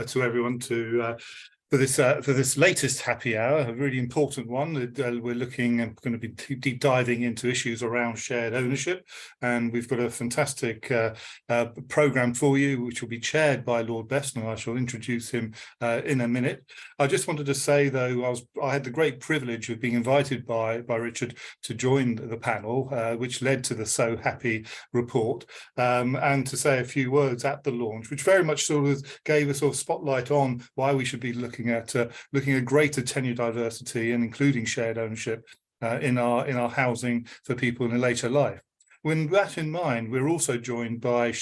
to everyone for this latest happy hour, a really important one. We're looking and going to be deep diving into issues around shared ownership, and we've got a fantastic programme for you, which will be chaired by Lord Best, and I shall introduce him in a minute. I just wanted to say, though, I had the great privilege of being invited by Richard to join the panel, which led to the So Happy report, and to say a few words at the launch, which very much sort of gave a sort of spotlight on why we should be looking at greater tenure diversity and including shared ownership in our housing for people in a later life. With that in mind, we're also joined by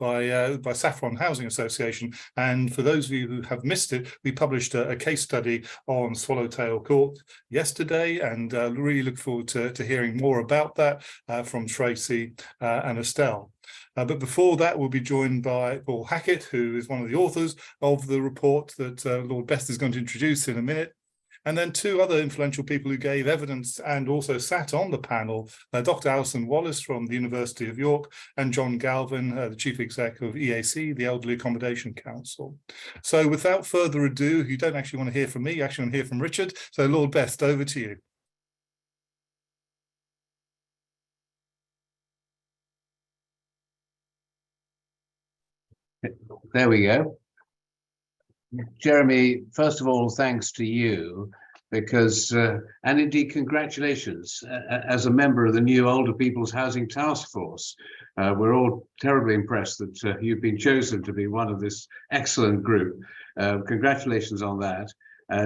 Saffron Housing Association, and for those of you who have missed it, we published a case study on Swallowtail Court yesterday, and really look forward to hearing more about that from Tracy and Estelle. But before that, we'll be joined by Paul Hackett, who is one of the authors of the report that Lord Best is going to introduce in a minute. And then two other influential people who gave evidence and also sat on the panel, Dr. Alison Wallace from the University of York and John Galvin, the Chief Exec of EAC, the Elderly Accommodation Council. So without further ado, you don't actually want to hear from me, you actually want to hear from Richard. So Lord Best, over to you. There we go. Jeremy, first of all, thanks to you, because, and indeed, congratulations as a member of the new Older People's Housing Task Force. We're all terribly impressed that you've been chosen to be one of this excellent group. Congratulations on that.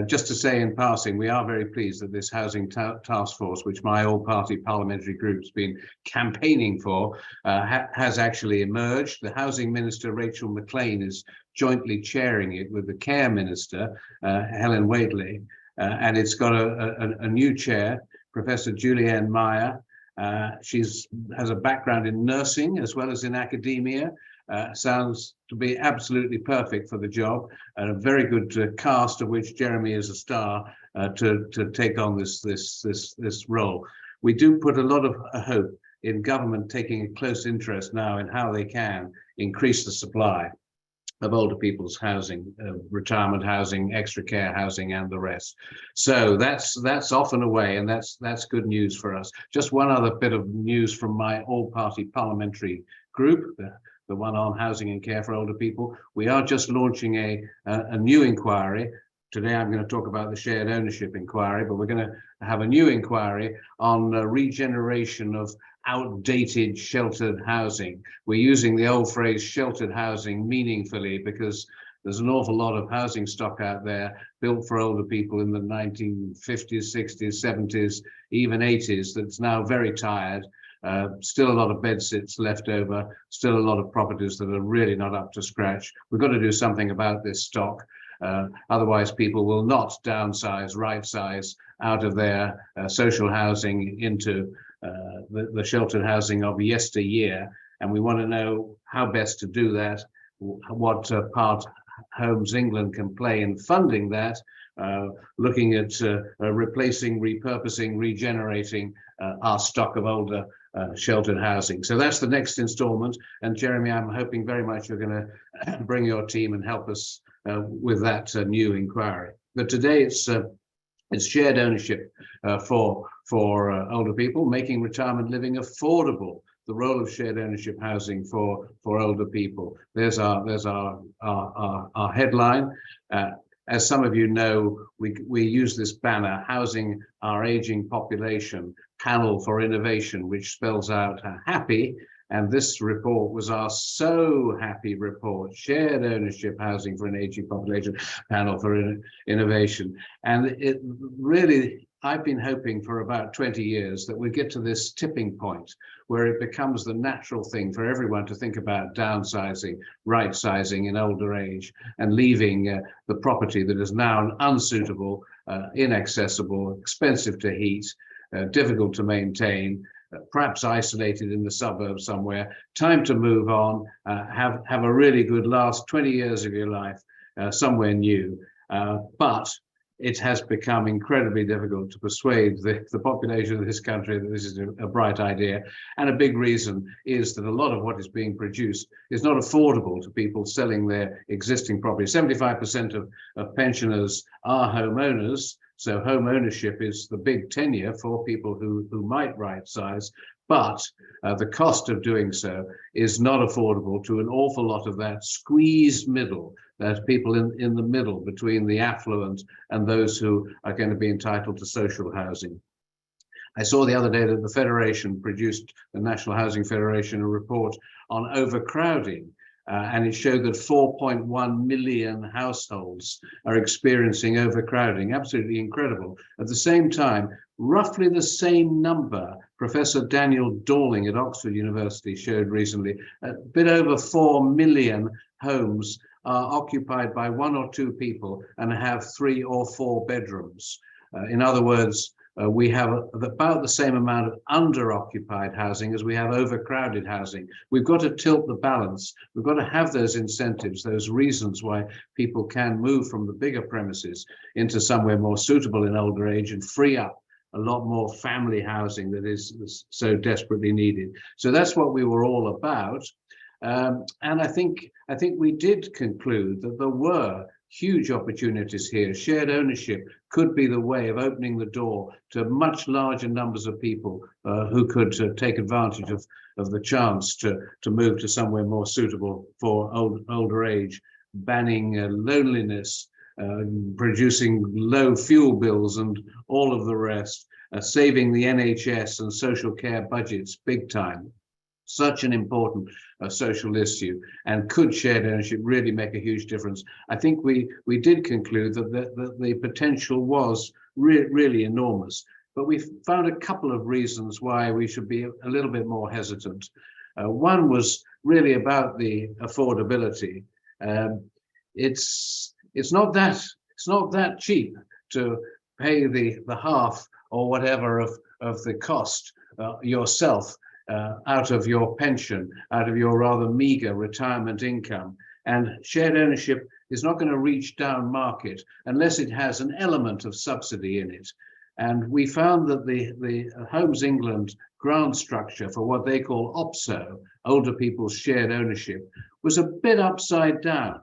Just to say in passing, we are very pleased that this Housing Task Force, which my all-party parliamentary group's been campaigning for, has actually emerged. The Housing Minister, Rachel Maclean, is jointly chairing it with the Care Minister, Helen Whately, and it's got a new chair, Professor Julianne Meyer. She has a background in nursing as well as in academia. Sounds to be absolutely perfect for the job, and a very good cast, of which Jeremy is a star, to take on this role. We do put a lot of hope in government taking a close interest now in how they can increase the supply of older people's housing, retirement housing, extra care housing, and the rest. So that's off and away, and that's good news for us. Just one other bit of news from my all-party parliamentary group, the one on housing and care for older people. We are just launching a new inquiry. Today I'm going to talk about the shared ownership inquiry, but we're going to have a new inquiry on regeneration of outdated sheltered housing. We're using the old phrase sheltered housing meaningfully, because there's an awful lot of housing stock out there built for older people in the 1950s, 60s, 70s, even 80s, that's now very tired. Still a lot of bed sits left over, still a lot of properties that are really not up to scratch. We've got to do something about this stock. Otherwise, people will not downsize, right size out of their social housing into the sheltered housing of yesteryear. And we want to know how best to do that, what part Homes England can play in funding that, looking at replacing, repurposing, regenerating our stock of older sheltered housing. So that's the next installment. And Jeremy, I'm hoping very much you're going to bring your team and help us with that new inquiry. But today it's shared ownership for older people, making retirement living affordable. The role of shared ownership housing for older people. There's our headline. As some of you know, we use this banner, Housing Our Aging Population, Panel for Innovation, which spells out HAPPI. And this report was our So Happy report, Shared Ownership Housing for an Aging Population, Panel for Innovation. And it really, I've been hoping for about 20 years that we get to this tipping point where it becomes the natural thing for everyone to think about downsizing, right sizing in older age, and leaving the property that is now unsuitable, inaccessible, expensive to heat, difficult to maintain, perhaps isolated in the suburbs somewhere. Time to move on, have a really good last 20 years of your life somewhere new. But it has become incredibly difficult to persuade the population of this country that this is a bright idea. And a big reason is that a lot of what is being produced is not affordable to people selling their existing property. 75% of pensioners are homeowners, so home ownership is the big tenure for people who might right size, but the cost of doing so is not affordable to an awful lot of that squeezed middle. There's people in the middle between the affluent and those who are going to be entitled to social housing. I saw the other day that the Federation produced, the National Housing Federation, a report on overcrowding, and it showed that 4.1 million households are experiencing overcrowding. Absolutely incredible. At the same time, roughly the same number, Professor Daniel Dorling at Oxford University showed recently, a bit over 4 million homes are occupied by 1 or 2 people and have 3 or 4 bedrooms. In other words, we have about the same amount of under-occupied housing as we have overcrowded housing. We've got to tilt the balance. We've got to have those incentives, those reasons why people can move from the bigger premises into somewhere more suitable in older age and free up a lot more family housing that is so desperately needed. So that's what we were all about. And I think we did conclude that there were huge opportunities here. Shared ownership could be the way of opening the door to much larger numbers of people who could take advantage of the chance to move to somewhere more suitable for older age, banning loneliness, producing low fuel bills and all of the rest, saving the NHS and social care budgets big time. Such an important social issue, and could shared ownership really make a huge difference? I think we did conclude that the potential was really enormous, but we found a couple of reasons why we should be a little bit more hesitant. One was really about the affordability. It's not that cheap to pay the half or whatever of the cost yourself, out of your pension, out of your rather meager retirement income. And shared ownership is not going to reach down market unless it has an element of subsidy in it. And we found that the Homes England grant structure for what they call OPSO, older people's shared ownership, was a bit upside down.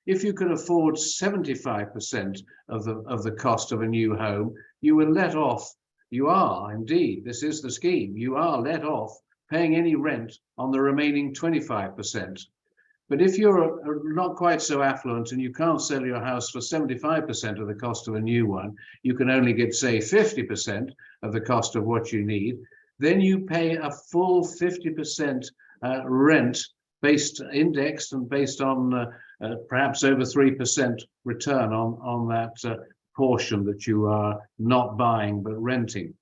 If you could afford 75% of the cost of a new home, you were let off. You are indeed, this is the scheme, you are let off paying any rent on the remaining 25%. But if you're not quite so affluent and you can't sell your house for 75% of the cost of a new one, you can only get, say, 50% of the cost of what you need, then you pay a full 50% rent based indexed and based on perhaps over 3% return on that portion that you are not buying but renting.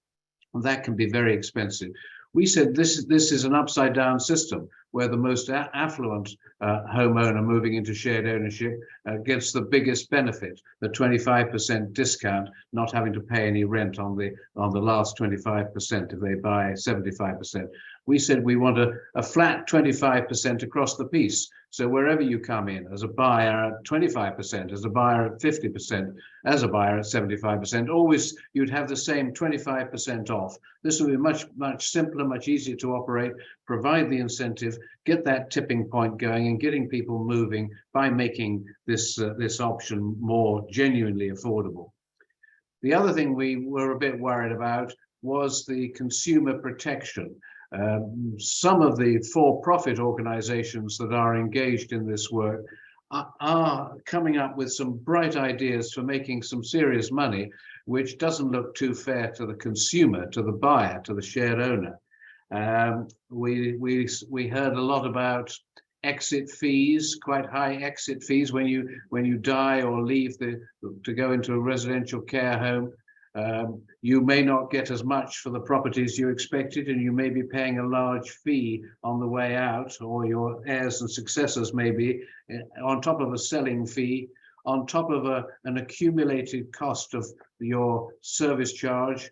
And that can be very expensive. We said this is an upside down system where the most affluent homeowner moving into shared ownership gets the biggest benefit, the 25% discount, not having to pay any rent on the last 25% if they buy 75%. We said we want a flat 25% across the piece. So wherever you come in, as a buyer at 25%, as a buyer at 50%, as a buyer at 75%, always you'd have the same 25% off. This will be much simpler, much easier to operate, provide the incentive, get that tipping point going and getting people moving by making this option more genuinely affordable. The other thing we were a bit worried about was the consumer protection. Some of the for-profit organizations that are engaged in this work are coming up with some bright ideas for making some serious money, which doesn't look too fair to the consumer, to the buyer, to the shared owner. We heard a lot about exit fees, quite high exit fees when you die or leave to go into a residential care home. You may not get as much for the properties you expected, and you may be paying a large fee on the way out, or your heirs and successors may be, on top of a selling fee, on top of an accumulated cost of your service charge,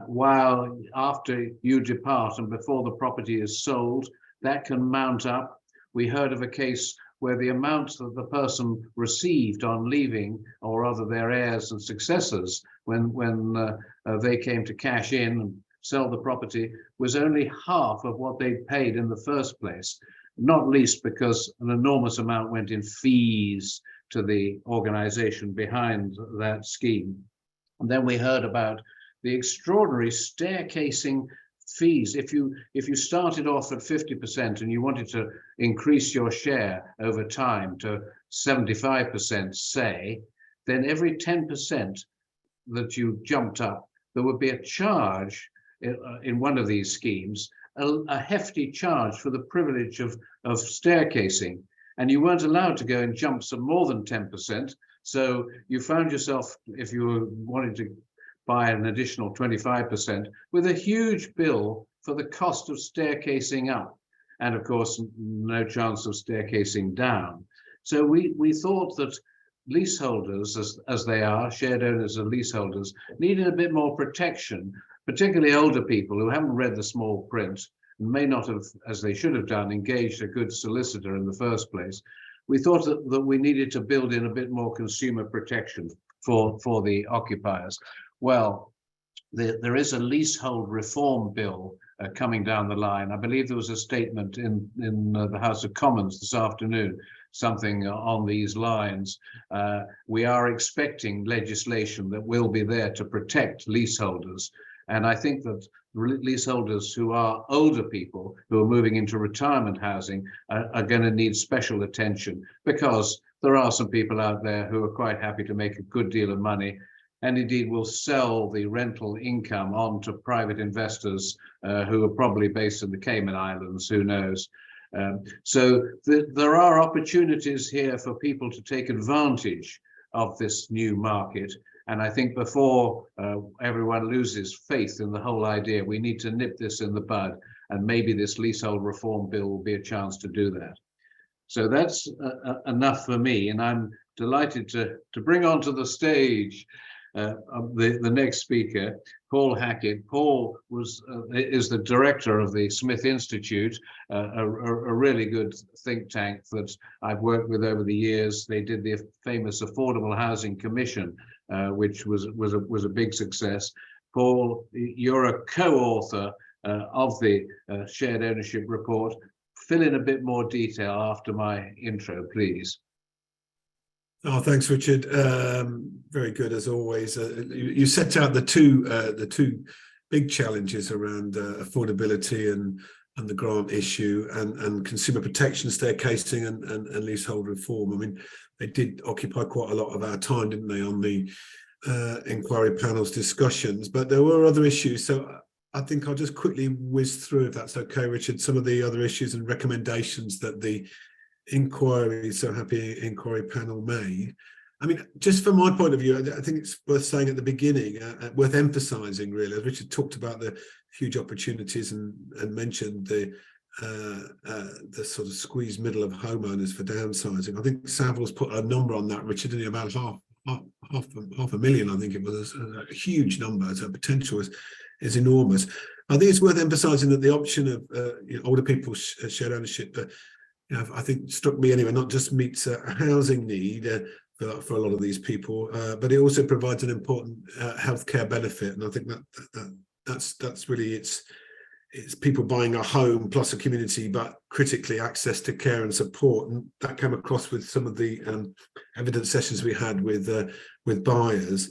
while after you depart and before the property is sold, that can mount up. We heard of a case where the amount that the person received on leaving, or rather their heirs and successors, when they came to cash in and sell the property, was only half of what they'd paid in the first place, not least because an enormous amount went in fees to the organization behind that scheme. And then we heard about the extraordinary staircasing fees. If you started off at 50% and you wanted to increase your share over time to 75%, say, then every 10% that you jumped up, there would be a charge in one of these schemes, a hefty charge for the privilege of staircasing. And you weren't allowed to go in jumps of more than 10%. So you found yourself, if you wanted to buy an additional 25%, with a huge bill for the cost of staircasing up, and of course no chance of staircasing down. So we thought that leaseholders, as they are, shared owners and leaseholders, needed a bit more protection, particularly older people who haven't read the small print and may not have, as they should have done, engaged a good solicitor in the first place. We thought that we needed to build in a bit more consumer protection for the occupiers. Well, there is a leasehold reform bill coming down the line. I believe there was a statement in the House of Commons this afternoon, something on these lines. We are expecting legislation that will be there to protect leaseholders. And I think that leaseholders who are older people who are moving into retirement housing are going to need special attention, because there are some people out there who are quite happy to make a good deal of money, and indeed will sell the rental income on to private investors who are probably based in the Cayman Islands, who knows. So there are opportunities here for people to take advantage of this new market. And I think before everyone loses faith in the whole idea, we need to nip this in the bud, and maybe this leasehold reform bill will be a chance to do that. So that's enough for me, and I'm delighted to bring onto the stage the next speaker, Paul Hackett. Paul is the director of the Smith Institute, a really good think tank that I've worked with over the years. They did the famous Affordable Housing Commission, which was a big success. Paul, you're a co-author of the Shared Ownership Report. Fill in a bit more detail after my intro, please. Oh, thanks, Richard. Very good as always. You set out the two big challenges around affordability and the grant issue and consumer protection, staircasing and leasehold reform. I mean, they did occupy quite a lot of our time, didn't they, on the inquiry panel's discussions, but there were other issues. So I think I'll just quickly whiz through, if that's okay, Richard, some of the other issues and recommendations that the inquiry, so HAPPI inquiry panel made. I mean, just from my point of view, I think it's worth saying at the beginning, worth emphasising really, as Richard talked about the huge opportunities and mentioned the sort of squeezed middle of homeowners for downsizing. I think Savills put a number on that, Richard, didn't he? About half a million, I think it was a huge number. So potential is enormous. I think it's worth emphasising that the option of older people's shared ownership, I think struck me anyway, not just meets a housing need for a lot of these people, but it also provides an important healthcare benefit. And I think that's really it's people buying a home plus a community, but critically access to care and support. And that came across with some of the evidence sessions we had with buyers.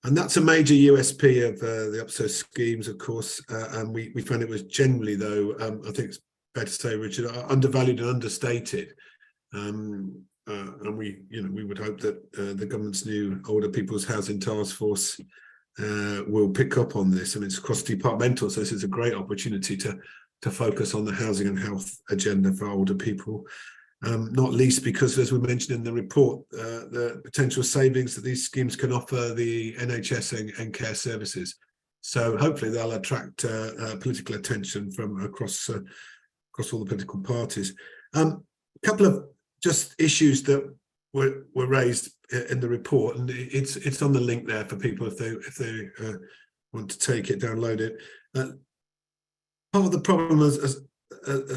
And that's a major USP of the UPSO schemes, of course. And we found it was generally, though, I think it's fair to say, Richard, undervalued and understated. And we would hope that the government's new Older People's Housing Task Force will pick up on this. And it's cross-departmental, so this is a great opportunity to focus on the housing and health agenda for older people. Not least because, as we mentioned in the report, the potential savings that these schemes can offer the NHS and care services. So hopefully they'll attract political attention from across all the political parties. A couple of just issues that were raised in the report, and it's on the link there for people if they want to take it, download it. Part of the problem, as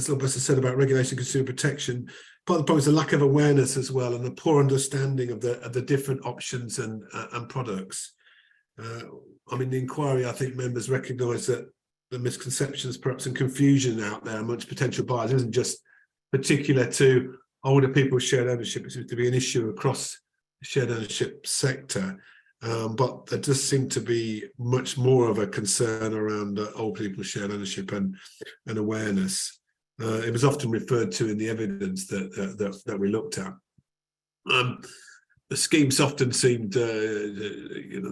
Sylvester said about regulation, consumer protection, part of the problem is the lack of awareness as well, and the poor understanding of the different options and products. I mean, the inquiry, I think members recognise that the misconceptions, perhaps, and confusion out there amongst potential buyers isn't just particular to older people's shared ownership. It seems to be an issue across the shared ownership sector, but there does seem to be much more of a concern around old people's shared ownership and awareness. It was often referred to in the evidence that we looked at. The schemes often seemed,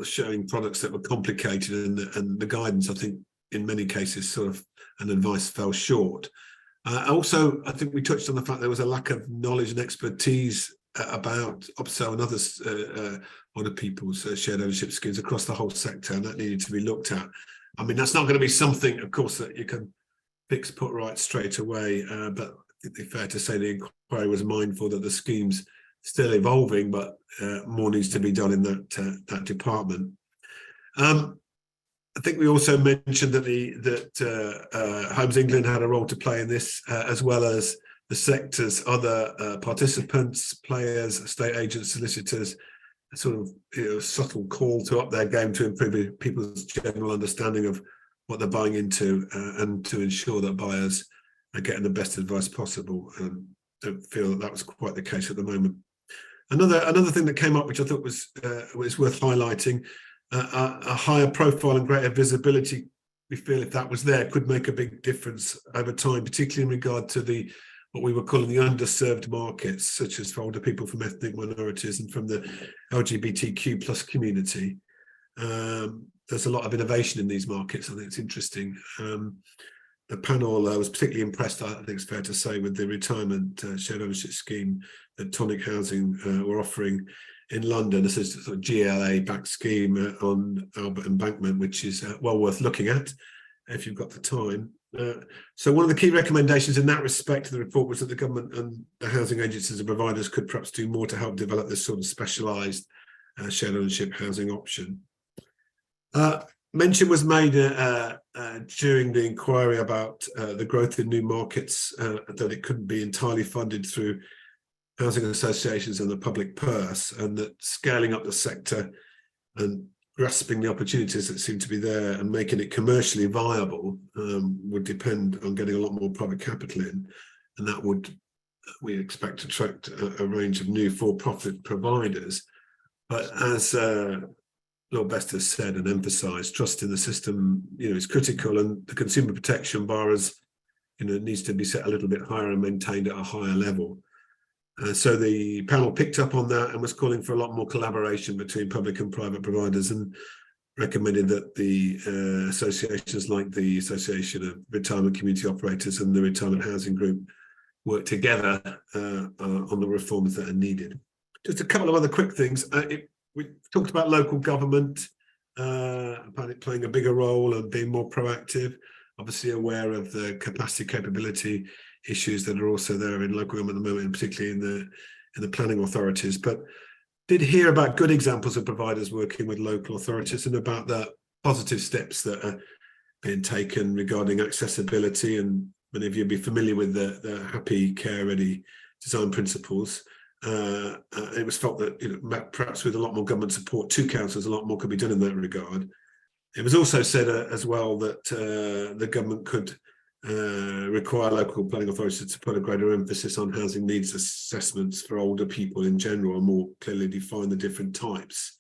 showing products that were complicated, and the guidance, I think, in many cases, sort of, and advice fell short. Also, I think we touched on the fact there was a lack of knowledge and expertise about OPSO and others, other people's shared ownership schemes across the whole sector, and that needed to be looked at. I mean, that's not going to be something, of course, that you can fix, put right straight away, but it's fair to say the inquiry was mindful that the scheme's still evolving, but more needs to be done in that department. I think we also mentioned that HousingLIN had a role to play in this, as well as the sector's other participants, players, estate agents, solicitors, a sort of subtle call to up their game to improve people's general understanding of what they're buying into, and to ensure that buyers are getting the best advice possible. Don't feel that was quite the case at the moment. Another thing that came up, which I thought was worth highlighting, a higher profile and greater visibility. We feel if that was there, could make a big difference over time, particularly in regard to what we were calling the underserved markets, such as for older people from ethnic minorities and from the LGBTQ plus community. There's a lot of innovation in these markets. I think it's interesting. The panel was particularly impressed, I think it's fair to say, with the retirement shared ownership scheme that Tonic Housing were offering in London. This is a sort of GLA-backed scheme on Albert Embankment, which is well worth looking at if you've got the time. So one of the key recommendations in that respect to the report was that the government and the housing agencies and providers could perhaps do more to help develop this sort of specialised shared ownership housing option. Mention was made during the inquiry about the growth in new markets, that it couldn't be entirely funded through housing associations and the public purse, and that scaling up the sector and grasping the opportunities that seem to be there and making it commercially viable would depend on getting a lot more private capital in, and that would, we expect, attract a range of new for-profit providers. But as Lord Best has said and emphasised, trust in the system, is critical, and the consumer protection bar needs to be set a little bit higher and maintained at a higher level. So the panel picked up on that and was calling for a lot more collaboration between public and private providers, and recommended that the associations like the Association of Retirement Community Operators and the Retirement Housing Group work together on the reforms that are needed. Just a couple of other quick things. We talked about local government, about it playing a bigger role and being more proactive, obviously aware of the capacity capability issues that are also there in local government at the moment, and particularly in the planning authorities. But did hear about good examples of providers working with local authorities and about the positive steps that are being taken regarding accessibility. And many of you will be familiar with the HAPPI Care Ready design principles. It was felt that perhaps with a lot more government support to councils, a lot more could be done in that regard. It was also said as well that the government could require local planning authorities to put a greater emphasis on housing needs assessments for older people in general, and more clearly define the different types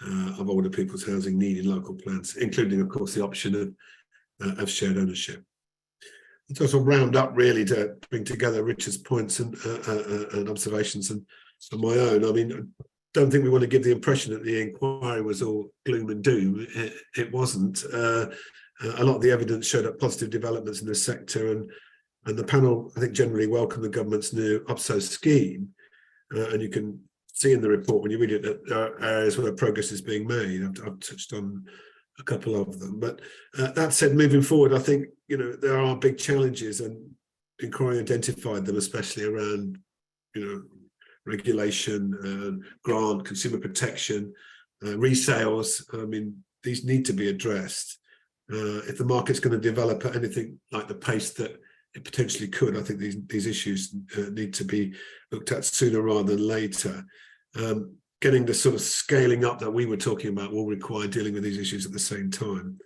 of older people's housing need in local plans, including, of course, the option of shared ownership. It's also round up really to bring together Richard's points and observations and my own. I mean, I don't think we want to give the impression that the inquiry was all gloom and doom. It wasn't. A lot of the evidence showed up positive developments in the sector, and the panel, I think, generally welcomed the government's new OPSO scheme. And you can see in the report when you read it that there are areas where progress is being made. I've touched on a couple of them. But that said, moving forward, I think there are big challenges, and inquiry identified them, especially around regulation, grant, consumer protection, resales. I mean, these need to be addressed. If the market's going to develop at anything like the pace that it potentially could. I think these issues need to be looked at sooner rather than later. Getting the sort of scaling up that we were talking about will require dealing with these issues at the same time.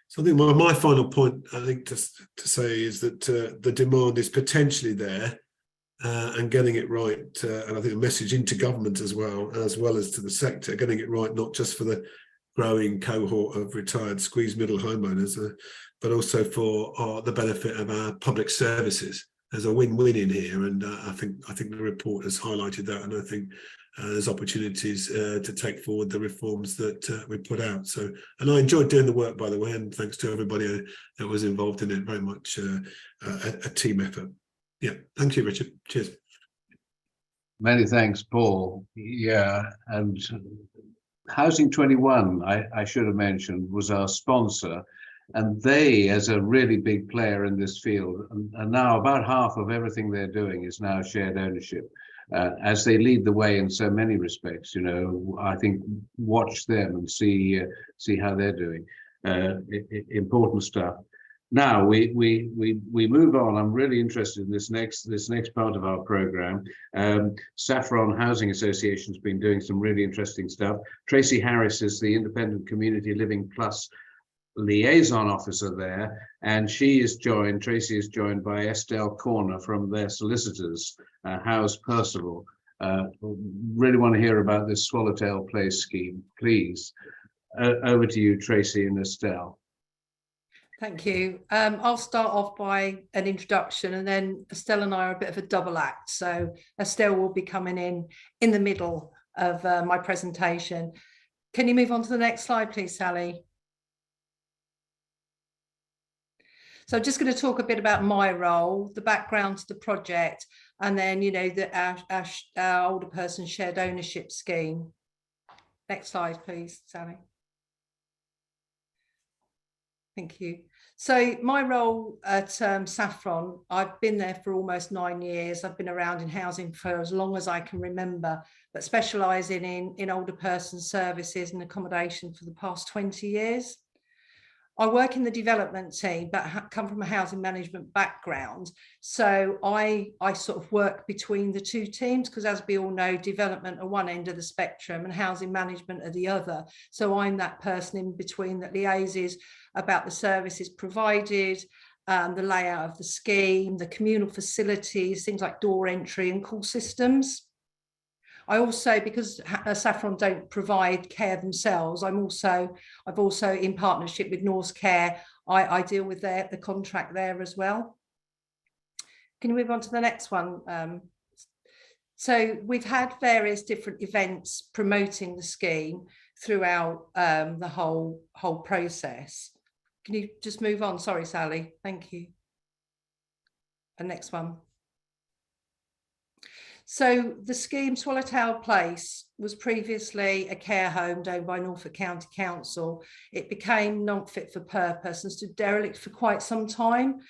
So I think my final point, I think, to say is that the demand is potentially there, and getting it right. And I think a message into government as well as to the sector, getting it right, not just for the growing cohort of retired squeeze middle homeowners, but also for the benefit of our public services. There's a win-win in here, and I think the report has highlighted that, and I think there's opportunities to take forward the reforms that we put out. So, and I enjoyed doing the work, by the way, and thanks to everybody that was involved in it. Very much a team effort. Yeah, thank you, Richard. Cheers. Many thanks, Paul. Yeah, and Housing 21, I should have mentioned, was our sponsor, and they, as a really big player in this field, and now about half of everything they're doing is now shared ownership. As they lead the way in so many respects, you know, I think watch them and see how they're doing. Important stuff. Now we move on. I'm really interested in this next part of our program. Saffron Housing Association has been doing some really interesting stuff. Tracy Harris is the Independent Community Living Plus liaison officer there, and Tracy is joined by Estelle Corner from their solicitors, House Percival. Really want to hear about this Swallowtail Place scheme, please. Over to you, Tracy and Estelle. Thank you. I'll start off by an introduction, and then Estelle and I are a bit of a double act. So Estelle will be coming in the middle of my presentation. Can you move on to the next slide, please, Sally? So I'm just going to talk a bit about my role, the background to the project, and then, you know, our older person shared ownership scheme. Next slide, please, Sally. Thank you. So my role at Saffron, I've been there for almost 9 years. I've been around in housing for as long as I can remember, but specialising in older person services and accommodation for the past 20 years. I work in the development team, but come from a housing management background. So I sort of work between the two teams, because as we all know, development are one end of the spectrum and housing management are the other. So I'm that person in between that liaises about the services provided, the layout of the scheme, the communal facilities, things like door entry and call systems. I also, because Saffron don't provide care themselves, I've also in partnership with Norse Care, I deal with the contract there as well. Can you move on to the next one? So we've had various different events promoting the scheme throughout the whole process. Can you just move on? Sorry, Sally. Thank you. And next one. So the scheme Swallowtail Place was previously a care home owned by Norfolk County Council. It became not fit for purpose and stood derelict for quite some time.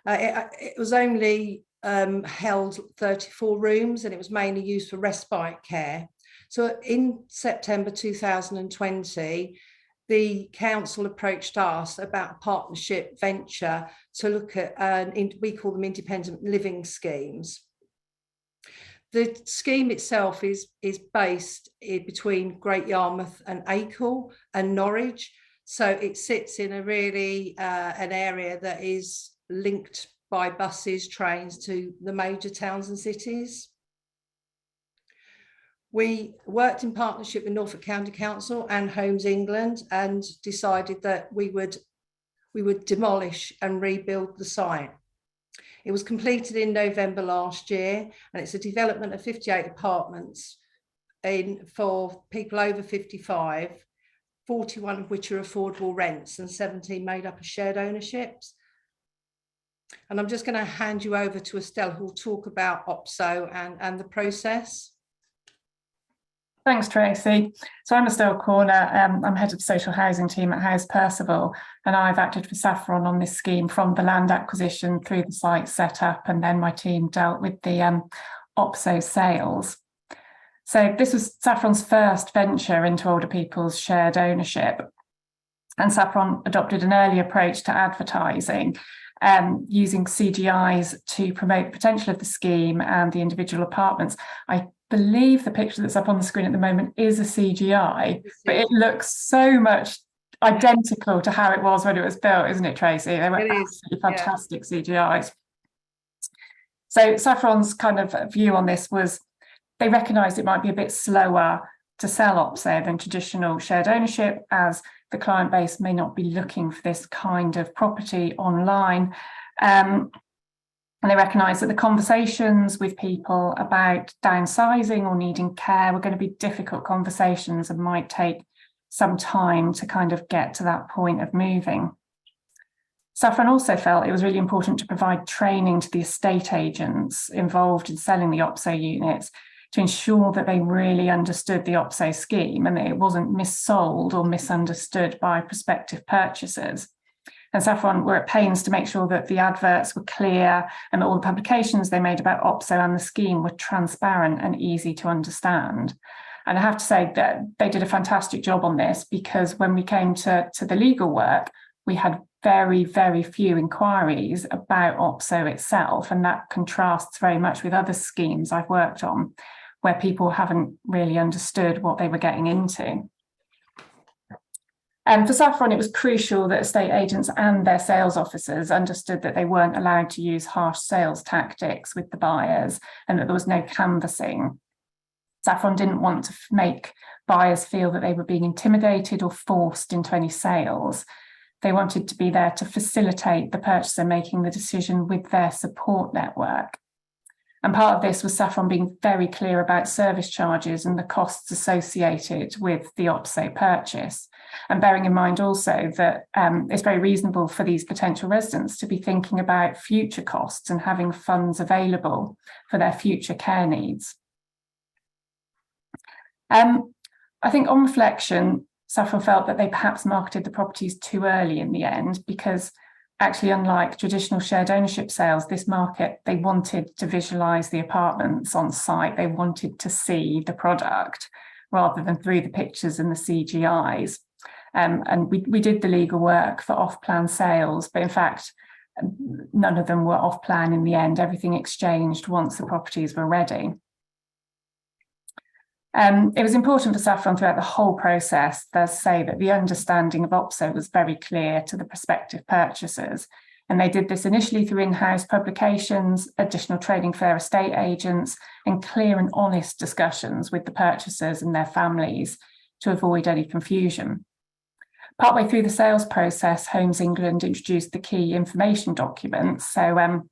It was only held 34 rooms, and it was mainly used for respite care. So in September 2020, the council approached us about a partnership venture to look at, we call them independent living schemes. The scheme itself is based between Great Yarmouth and Acle and Norwich. So it sits in a really an area that is linked by buses, trains to the major towns and cities. We worked in partnership with Norfolk County Council and Homes England and decided that we would demolish and rebuild the site. It was completed in November last year, and it's a development of 58 apartments for people over 55, 41 of which are affordable rents and 17 made up of shared ownerships. And I'm just going to hand you over to Estelle, who will talk about OPSO and the process. Thanks, Tracy. So I'm Estelle Corner. I'm head of the social housing team at House Percival, and I've acted for Saffron on this scheme from the land acquisition through the site setup, and then my team dealt with the OPSO sales. So this was Saffron's first venture into older people's shared ownership, and Saffron adopted an early approach to advertising. using CGIs to promote the potential of the scheme and the individual apartments. I believe the picture that's up on the screen at the moment is a CGI, but it looks so much identical to how it was when it was built, isn't it, Tracy? They were absolutely fantastic CGIs. So Saffron's kind of view on this was they recognised it might be a bit slower to sell OPSO than traditional shared ownership, as the client base may not be looking for this kind of property online. And they recognised that the conversations with people about downsizing or needing care were going to be difficult conversations and might take some time to kind of get to that point of moving. Saffron also felt it was really important to provide training to the estate agents involved in selling the OPSO units to ensure that they really understood the OPSO scheme and that it wasn't missold or misunderstood by prospective purchasers. And Saffron were at pains to make sure that the adverts were clear and that all the publications they made about OPSO and the scheme were transparent and easy to understand. And I have to say that they did a fantastic job on this, because when we came to the legal work, we had very, very few inquiries about OPSO itself. And that contrasts very much with other schemes I've worked on, where people haven't really understood what they were getting into. And for Saffron, it was crucial that estate agents and their sales officers understood that they weren't allowed to use harsh sales tactics with the buyers and that there was no canvassing. Saffron didn't want to make buyers feel that they were being intimidated or forced into any sales. They wanted to be there to facilitate the purchaser making the decision with their support network. And part of this was Saffron being very clear about service charges and the costs associated with the OPSO purchase. And bearing in mind also that it's very reasonable for these potential residents to be thinking about future costs and having funds available for their future care needs. I think on reflection, Saffron felt that they perhaps marketed the properties too early in the end, because actually, unlike traditional shared ownership sales, this market, they wanted to visualise the apartments on site. They wanted to see the product rather than through the pictures and the CGIs. And we did the legal work for off-plan sales, but in fact, none of them were off-plan in the end. Everything exchanged once the properties were ready. It was important for Saffron throughout the whole process, to say that the understanding of OPSO was very clear to the prospective purchasers. And they did this initially through in-house publications, additional training for their estate agents, and clear and honest discussions with the purchasers and their families to avoid any confusion. Partway through the sales process, Homes England introduced the key information documents. So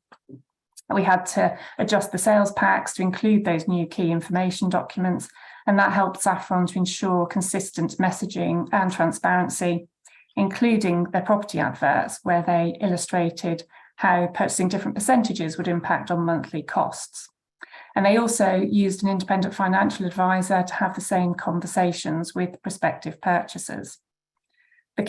we had to adjust the sales packs to include those new key information documents, and that helped Saffron to ensure consistent messaging and transparency, including their property adverts, where they illustrated how purchasing different percentages would impact on monthly costs. And they also used an independent financial advisor to have the same conversations with prospective purchasers. The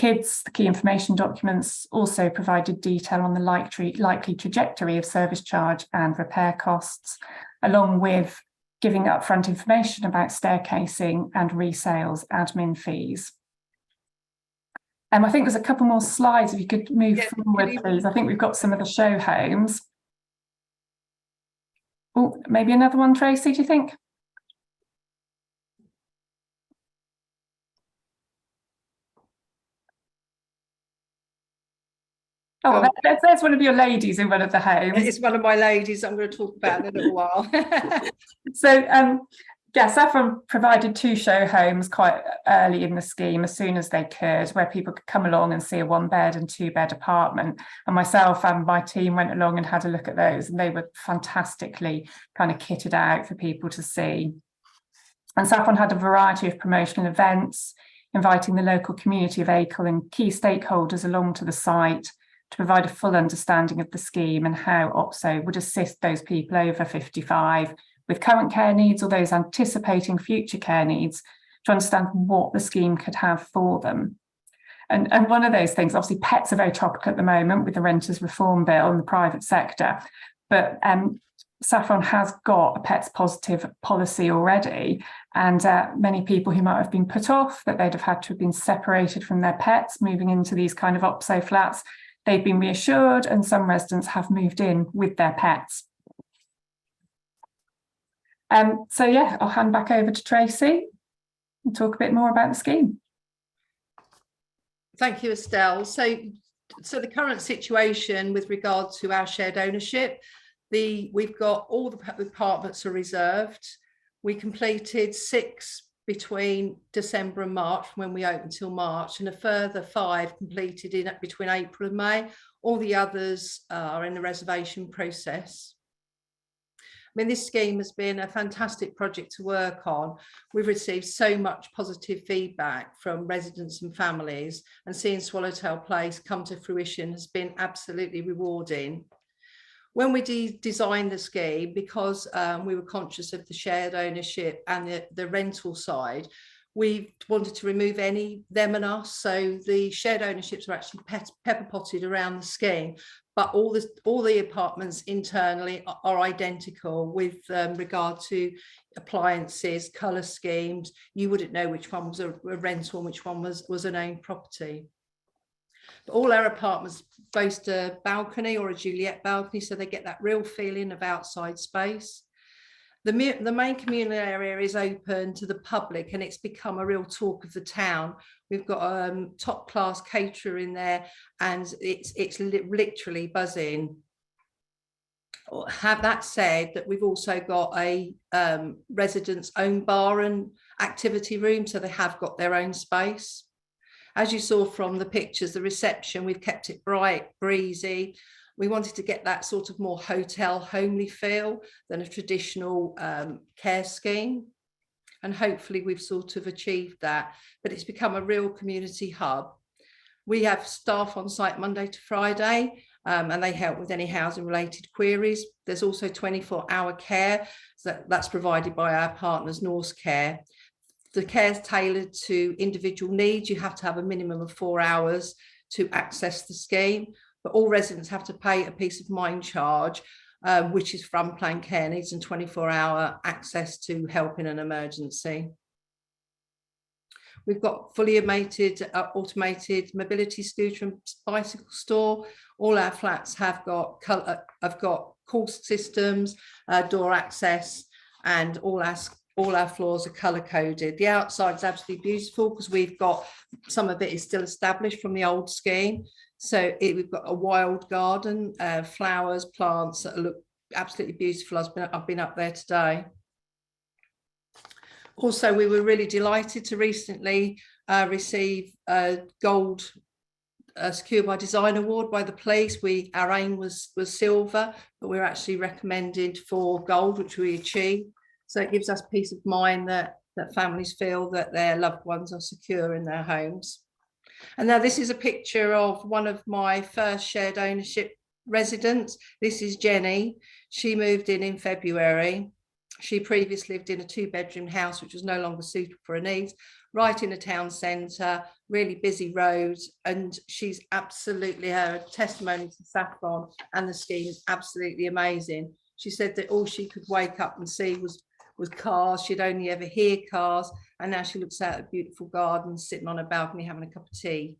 key information documents also provided detail on the likely trajectory of service charge and repair costs, along with giving upfront information about staircasing and resales admin fees. I think there's a couple more slides, if you could move forward, please. I think we've got some of the show homes. Oh, maybe another one, Tracy, do you think? Oh, there's one of your ladies in one of the homes. It's one of my ladies I'm going to talk about in a little while. So, yeah, Saffron provided 2 show homes quite early in the scheme, as soon as they could, where people could come along and see a 1-bed and 2-bed apartment. And myself and my team went along and had a look at those, and they were fantastically kind of kitted out for people to see. And Saffron had a variety of promotional events, inviting the local community of Acle and key stakeholders along to the site to provide a full understanding of the scheme and how OPSO would assist those people over 55 with current care needs or those anticipating future care needs, to understand what the scheme could have for them. And one of those things, obviously pets are very topical at the moment with the Renters Reform Bill in the private sector, but Saffron has got a pets positive policy already, and many people who might have been put off that they'd have had to have been separated from their pets moving into these kind of OPSO flats, they've been reassured, and some residents have moved in with their pets. So yeah, I'll hand back over to Tracy and talk a bit more about the scheme. Thank you, Estelle. So the current situation with regard to our shared ownership, we've got all the apartments are reserved. We completed 6 between December and March, when we opened till March, and a further 5 completed in between April and May. All the others are in the reservation process. I mean, this scheme has been a fantastic project to work on. We've received so much positive feedback from residents and families, and seeing Swallowtail Place come to fruition has been absolutely rewarding. When we designed the scheme, because we were conscious of the shared ownership and the rental side, we wanted to remove any them and us. So the shared ownerships are actually pepper potted around the scheme, but all the apartments internally are identical with regard to appliances, colour schemes. You wouldn't know which one was a rental and which one was an owned property. But all our apartments boast a balcony or a Juliet balcony, so they get that real feeling of outside space. The main communal area is open to the public, and it's become a real talk of the town. We've got a top class caterer in there, and it's literally buzzing. Have that said, that we've also got a residents' own bar and activity room, so they have got their own space. As you saw from the pictures, the reception, we've kept it bright, breezy. We wanted to get that sort of more hotel homely feel than a traditional care scheme. And hopefully we've sort of achieved that, but it's become a real community hub. We have staff on site Monday to Friday, and they help with any housing related queries. There's also 24-hour care that's provided by our partners, Norse Care. The care is tailored to individual needs. You have to have a minimum of 4 hours to access the scheme, but all residents have to pay a peace of mind charge, which is from planned care needs and 24-hour access to help in an emergency. We've got fully automated mobility scooter and bicycle store. All our flats have got call systems, door access, and all our floors are colour coded. The outside is absolutely beautiful because we've got some of it is still established from the old scheme. So we've got a wild garden, flowers, plants that look absolutely beautiful. I've been up there today. Also, we were really delighted to recently receive a gold Secure by Design award by the police. Our aim was silver, but we were actually recommended for gold, which we achieved. So it gives us peace of mind that families feel that their loved ones are secure in their homes. And now this is a picture of one of my first shared ownership residents. This is Jenny. She moved in February. She previously lived in a 2-bedroom house, which was no longer suitable for her needs, right in a town centre, really busy roads. And she's absolutely, her testimony to Saffron and the scheme is absolutely amazing. She said that all she could wake up and see was cars. She'd only ever hear cars, and now she looks out at a beautiful garden, sitting on a balcony having a cup of tea.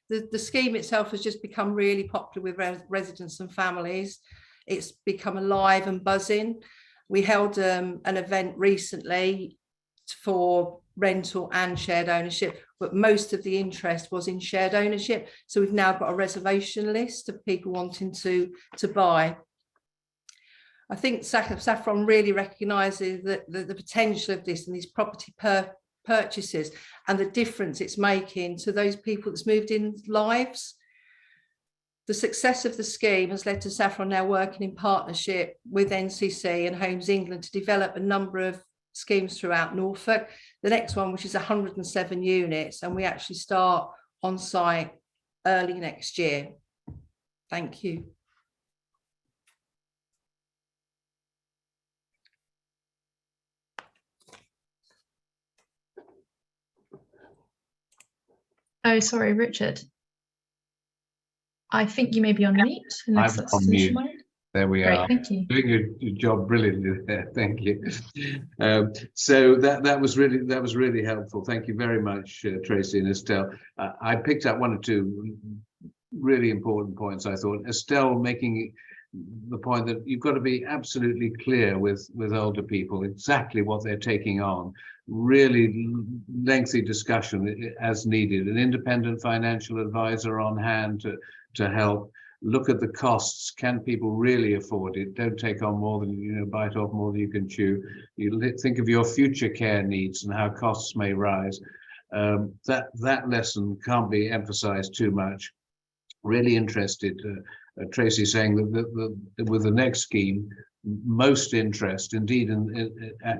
The scheme itself has just become really popular with residents and families. It's become alive and buzzing. We held an event recently for rental and shared ownership, but most of the interest was in shared ownership. So we've now got a reservation list of people wanting to buy. I think Saffron really recognises the potential of this and these property purchases and the difference it's making to those people that's moved in lives. The success of the scheme has led to Saffron now working in partnership with NCC and Homes England to develop a number of schemes throughout Norfolk. The next one, which is 107 units, and we actually start on site early next year. Thank you. Oh, sorry, Richard. I think you may be on mute. I'm on mute. There we Great, are. thank you. Doing your job brilliantly there. Thank you. So that was really helpful. Thank you very much, Tracy and Estelle. I picked up one or two really important points. I thought Estelle making the point that you've got to be absolutely clear with older people exactly what they're taking on. Really lengthy discussion as needed. An independent financial advisor on hand to help. Look at the costs. Can people really afford it? Don't take on more than, bite off more than you can chew. You think of your future care needs and how costs may rise. That lesson can't be emphasized too much. Really interested. Tracy saying that with the next scheme, most interest, indeed,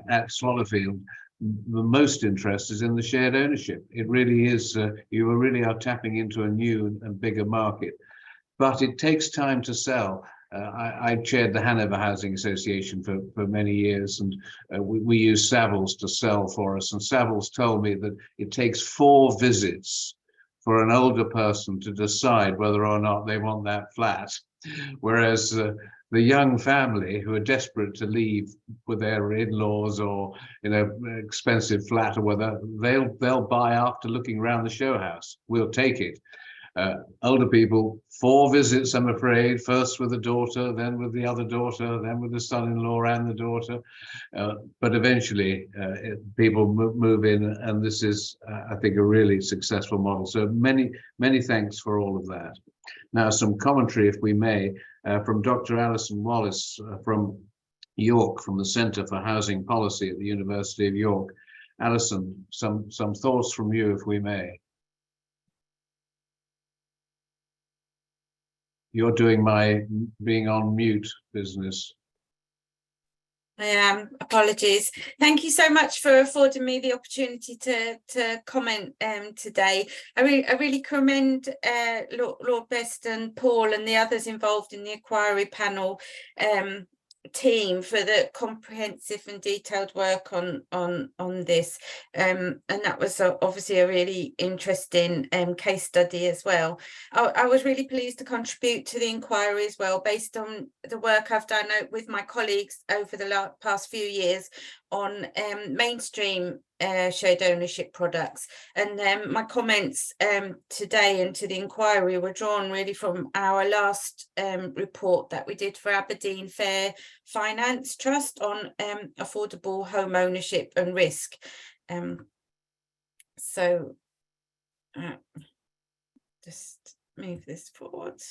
at Swallowfield, the most interest is in the shared ownership. It really is. You really are tapping into a new and bigger market. But it takes time to sell. I chaired the Hanover Housing Association for many years, and we used Savills to sell for us. And Savills told me that it takes 4 visits for an older person to decide whether or not they want that flat. Whereas the young family who are desperate to leave with their in-laws or expensive flat or whether they'll buy after looking around the show house. We'll take it. Older people, 4 visits, I'm afraid, first with the daughter, then with the other daughter, then with the son-in-law and the daughter. But eventually people move in, and this is, I think, a really successful model. So many thanks for all of that. Now, some commentary, if we may, from Dr. Alison Wallace from York, from the Centre for Housing Policy at the University of York. Alison, some thoughts from you, if we may. You're doing my being on mute business. I am. Apologies. Thank you so much for affording me the opportunity to comment today. I really commend Lord Best and Paul and the others involved in the inquiry panel team for the comprehensive and detailed work on this, and that was obviously a really interesting case study as well. I was really pleased to contribute to the inquiry as well, based on the work I've done with my colleagues over the past few years on mainstream shared ownership products. And my comments today into the inquiry were drawn really from our last report that we did for Aberdeen Fair Finance Trust on affordable home ownership and risk. So just move this forward.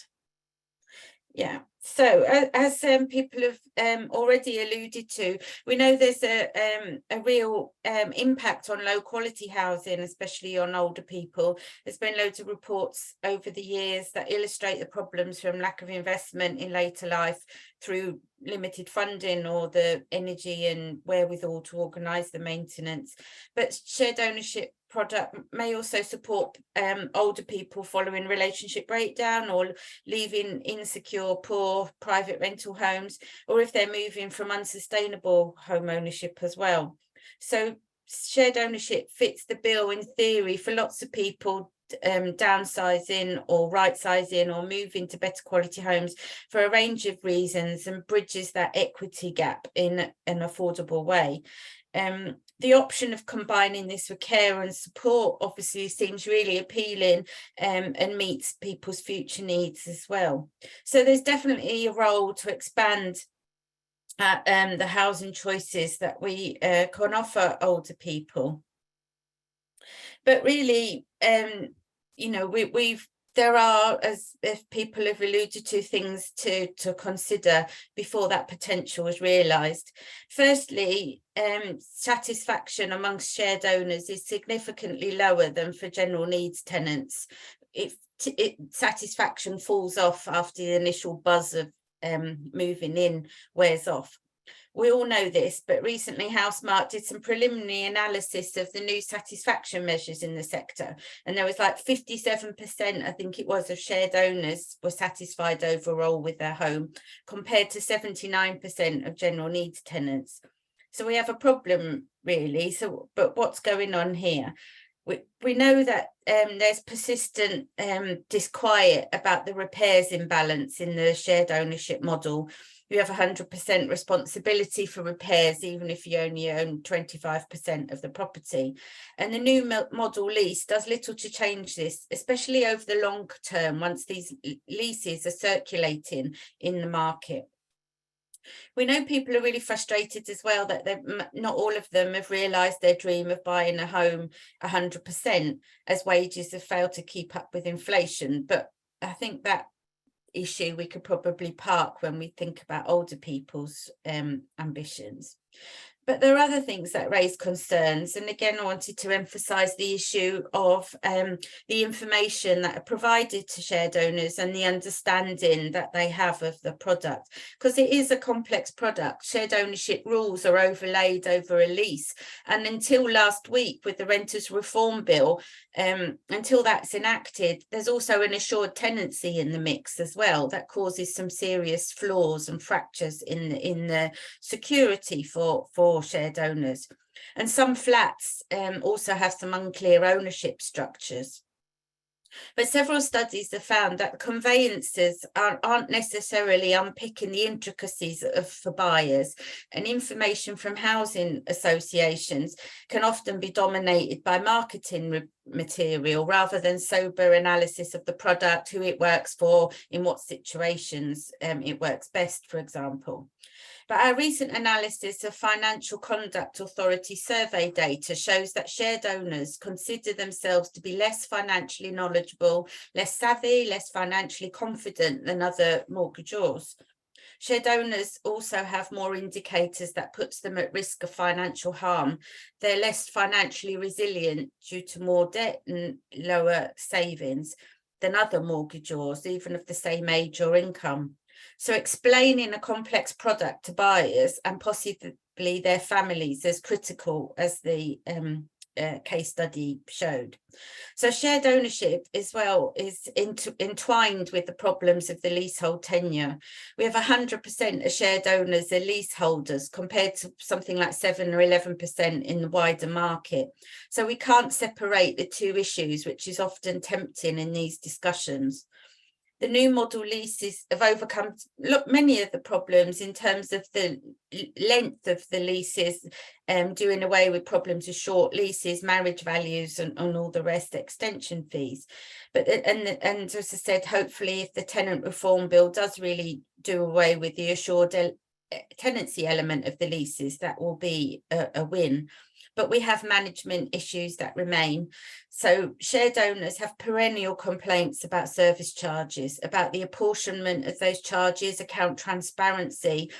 Yeah, so as people have already alluded to, we know there's a real impact on low quality housing, especially on older people. There's been loads of reports over the years that illustrate the problems from lack of investment in later life through limited funding or the energy and wherewithal to organise the maintenance. But shared ownership product may also support older people following relationship breakdown or leaving insecure, poor private rental homes, or if they're moving from unsustainable home ownership as well. So shared ownership fits the bill in theory for lots of people downsizing or right sizing or moving to better quality homes for a range of reasons, and bridges that equity gap in an affordable way. The option of combining this with care and support obviously seems really appealing and meets people's future needs as well. So there's definitely a role to expand the housing choices that we can offer older people. But really, you know, there are, as if people have alluded to, things to consider before that potential is realised. Firstly, satisfaction amongst shared owners is significantly lower than for general needs tenants. Satisfaction falls off after the initial buzz of moving in wears off. We all know this, but recently Housemark did some preliminary analysis of the new satisfaction measures in the sector, and there was like 57%, I think it was, of shared owners were satisfied overall with their home, compared to 79% of general needs tenants. So we have a problem really. So, but what's going on here? We know that there's persistent disquiet about the repairs imbalance in the shared ownership model. You have 100% responsibility for repairs, even if you only own 25% of the property. And the new model lease does little to change this, especially over the long term, once these leases are circulating in the market. We know people are really frustrated as well that not all of them have realised their dream of buying a home 100%, as wages have failed to keep up with inflation. But I think that issue we could probably park when we think about older people's ambitions. But there are other things that raise concerns. And again, I wanted to emphasise the issue of the information that are provided to shared owners and the understanding that they have of the product, because it is a complex product. Shared ownership rules are overlaid over a lease. And until last week with the Renters Reform Bill, until that's enacted, there's also an assured tenancy in the mix as well that causes some serious flaws and fractures in the security for shared owners. And some flats also have some unclear ownership structures. But several studies have found that conveyancers aren't necessarily unpicking the intricacies for buyers, and information from housing associations can often be dominated by marketing material rather than sober analysis of the product, who it works for, in what situations it works best, for example. But our recent analysis of Financial Conduct Authority survey data shows that shared owners consider themselves to be less financially knowledgeable, less savvy, less financially confident than other mortgagors. Shared owners also have more indicators that puts them at risk of financial harm. They're less financially resilient due to more debt and lower savings than other mortgagors, even of the same age or income. So explaining a complex product to buyers and possibly their families is critical, as the case study showed. So shared ownership as well is entwined with the problems of the leasehold tenure. We have 100% of shared owners are leaseholders compared to something like 7 or 11% in the wider market. So we can't separate the two issues, which is often tempting in these discussions. The new model leases have overcome many of the problems in terms of the length of the leases, doing away with problems of short leases, marriage values, and all the rest, extension fees. But and as I said, hopefully, if the tenant reform bill does really do away with the assured tenancy element of the leases, that will be a win. But we have management issues that remain. So shared owners have perennial complaints about service charges, about the apportionment of those charges, account transparency,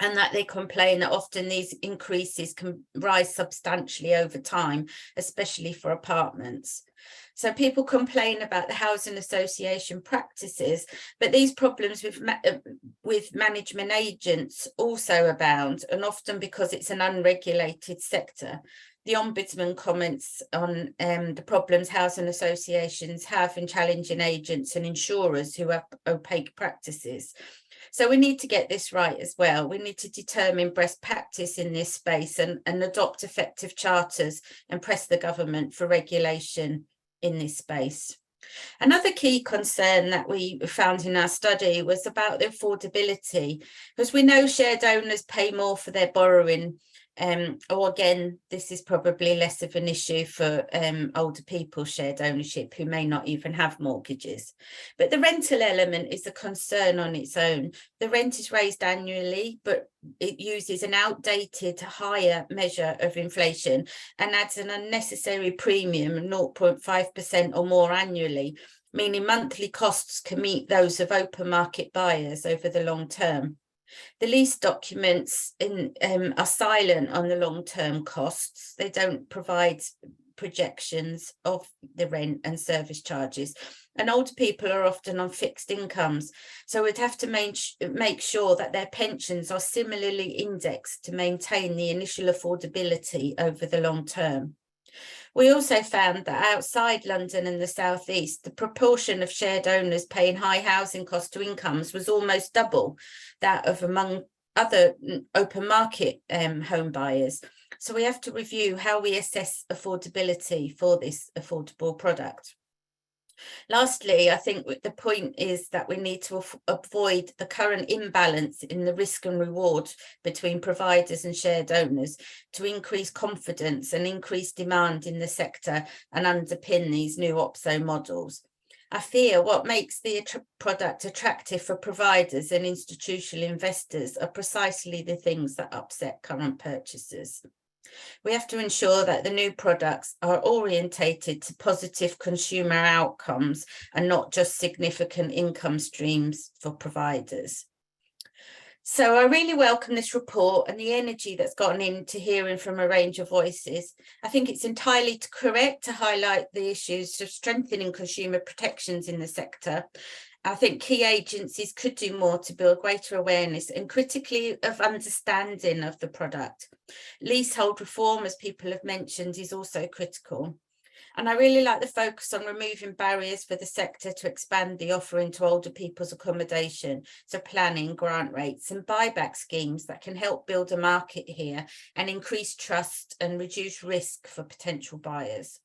and that they complain that often these increases can rise substantially over time, especially for apartments. So people complain about the housing association practices, but these problems with management agents also abound, and often because it's an unregulated sector. The Ombudsman comments on the problems housing associations have in challenging agents and insurers who have opaque practices. So we need to get this right as well. We need to determine best practice in this space and adopt effective charters and press the government for regulation in this space. Another key concern that we found in our study was about the affordability, because we know shared owners pay more for their borrowing. Or again, this is probably less of an issue for older people shared ownership who may not even have mortgages. But the rental element is a concern on its own. The rent is raised annually, but it uses an outdated higher measure of inflation and adds an unnecessary premium of 0.5% or more annually, meaning monthly costs can meet those of open market buyers over the long term. The lease documents are silent on the long-term costs. They don't provide projections of the rent and service charges. And older people are often on fixed incomes. So we'd have to make sure that their pensions are similarly indexed to maintain the initial affordability over the long term. We also found that outside London and the South East, the proportion of shared owners paying high housing cost to incomes was almost double that of among other open market home buyers. So we have to review how we assess affordability for this affordable product. Lastly, I think the point is that we need to avoid the current imbalance in the risk and reward between providers and shared owners to increase confidence and increase demand in the sector and underpin these new OPSO models. I fear what makes the product attractive for providers and institutional investors are precisely the things that upset current purchasers. We have to ensure that the new products are orientated to positive consumer outcomes and not just significant income streams for providers. So I really welcome this report and the energy that's gone into hearing from a range of voices. I think it's entirely correct to highlight the issues of strengthening consumer protections in the sector. I think key agencies could do more to build greater awareness and critically of understanding of the product. Leasehold reform, as people have mentioned, is also critical. And I really like the focus on removing barriers for the sector to expand the offering to older people's accommodation, so planning, grant rates and buyback schemes that can help build a market here and increase trust and reduce risk for potential buyers.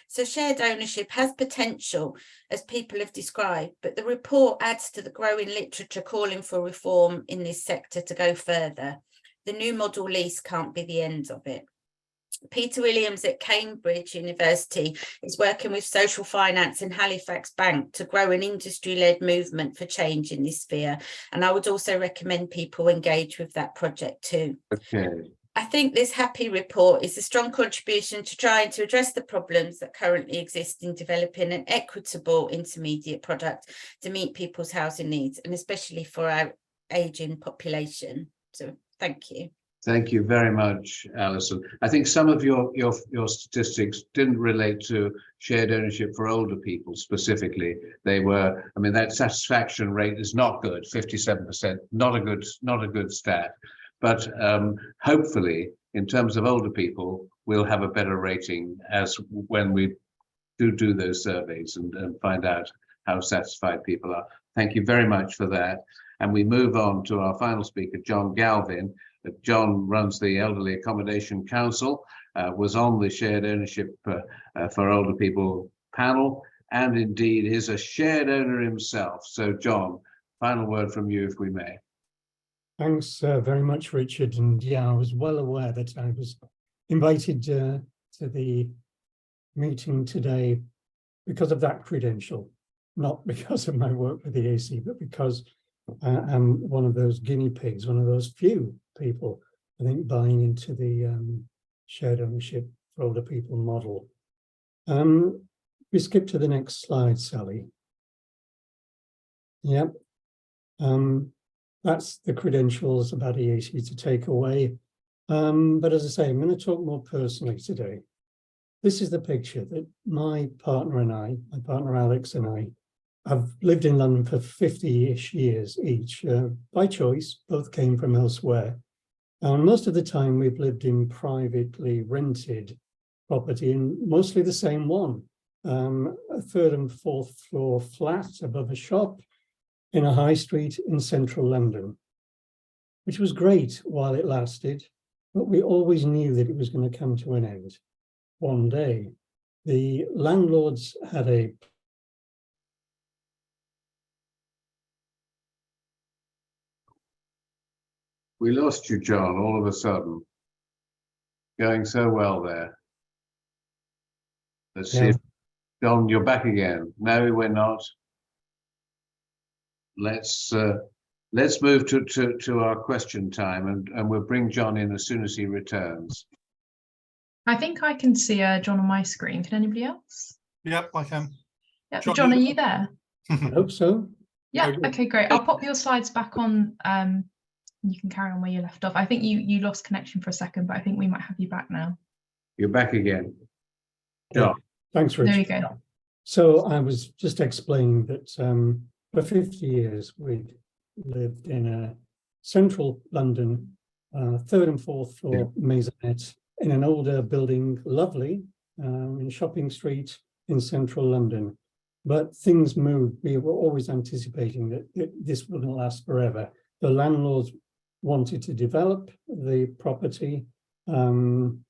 So shared ownership has potential, as people have described, but the report adds to the growing literature calling for reform in this sector to go further. The new model lease can't be the end of it. Peter Williams at Cambridge University is working with Social Finance and Halifax Bank to grow an industry-led movement for change in this sphere. And I would also recommend people engage with that project too. Okay. I think this HAPPI report is a strong contribution to trying to address the problems that currently exist in developing an equitable intermediate product to meet people's housing needs, and especially for our ageing population. So thank you. Thank you very much, Alison. I think some of your statistics didn't relate to shared ownership for older people specifically. They were, I mean, that satisfaction rate is not good, 57%, not a good stat. But hopefully, in terms of older people, we'll have a better rating as when we do those surveys and find out how satisfied people are. Thank you very much for that. And we move on to our final speaker, John Galvin. John runs the Elderly Accommodation Council, was on the shared ownership for older people panel, and indeed is a shared owner himself. So John, final word from you, if we may. Thanks very much, Richard. And yeah, I was well aware that I was invited to the meeting today because of that credential, not because of my work with the AC, but because I'm one of those guinea pigs, one of those few people, I think, buying into the shared ownership for older people model. We skip to the next slide, Sally. Yep. That's the credentials about EAC to take away. But as I say, I'm going to talk more personally today. This is the picture that my partner and I, my partner Alex and I, have lived in London for 50-ish years each. By choice, both came from elsewhere. And most of the time we've lived in privately rented property, and mostly the same one. A third and fourth floor flat above a shop in a high street in central London, which was great while it lasted, but we always knew that it was going to come to an end one day. The landlords had a We lost you, John, all of a sudden. Going so well there. Let's see if, John, you're back again. No, we're not. Let's move to our question time, and we'll bring John in as soon as he returns. I think I can see John on my screen. Can anybody else? Yep, I can. Yep. John, are you there? I hope so. Yeah, okay, great. I'll pop your slides back on. You can carry on where you left off. I think you lost connection for a second, but I think we might have you back now. You're back again. John. Thanks, Richard. There you go. So I was just explaining that for 50 years we'd lived in a central London, third and fourth floor maisonette in an older building, lovely, in Shopping Street in central London. But things moved. We were always anticipating that this wouldn't last forever. The landlords wanted to develop the property, and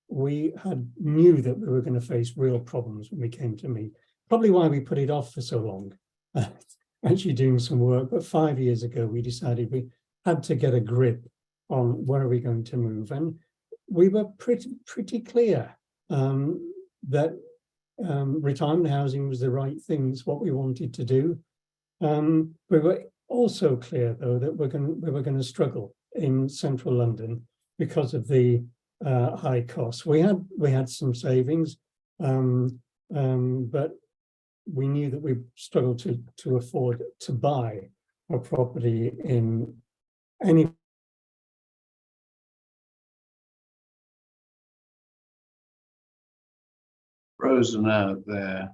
we knew that we were going to face real problems when we came to meet. Probably why we put it off for so long, actually doing some work. But 5 years ago, we decided we had to get a grip on where are we going to move. And we were pretty clear that retirement housing was the right thing, it's what we wanted to do. We were also clear, though, that we were going to struggle in central London because of the high costs. We had some savings, but we knew that we struggled to afford to buy a property in any. Frozen out there.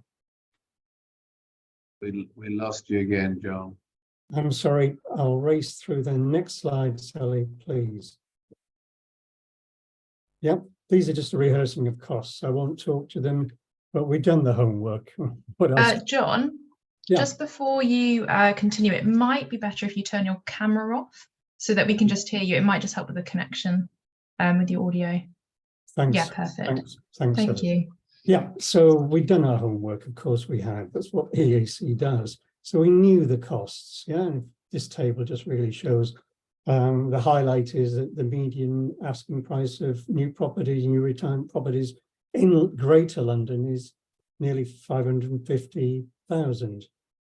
We lost you again, John. I'm sorry, I'll race through the next slide, Sally, please. Yep, these are just a rehearsing of costs. I won't talk to them, but we've done the homework. What else? John, Yeah. just before you continue, it might be better if you turn your camera off so that we can just hear you. It might just help with the connection with your audio. Thanks. Yeah, perfect. Thanks. Thank you. Yeah, so we've done our homework, of course we have. That's what EAC does. So we knew the costs, yeah, and this table just really shows the highlight is that the median asking price of new properties, new retirement properties in Greater London is nearly 550,000.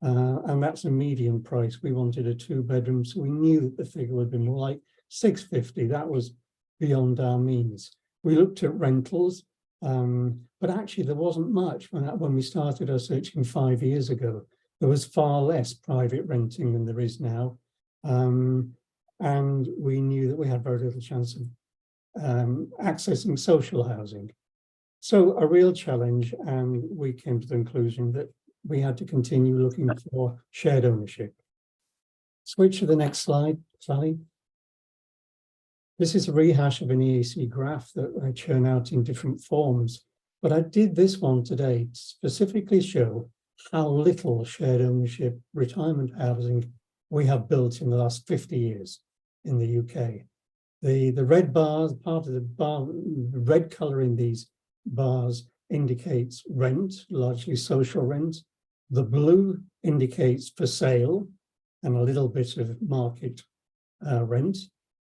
And that's a median price. We wanted a 2-bedroom, so we knew that the figure would be more like 650. That was beyond our means. We looked at rentals, but actually there wasn't much when we started our searching 5 years ago. There was far less private renting than there is now. And we knew that we had very little chance of accessing social housing. So a real challenge, and we came to the conclusion that we had to continue looking for shared ownership. Switch to the next slide, Sally. This is a rehash of an EAC graph that I churn out in different forms, but I did this one today to specifically show how little shared ownership retirement housing we have built in the last 50 years in the UK. The red bars, part of the red colour in these bars indicates rent, largely social rent. The blue indicates for sale and a little bit of market rent.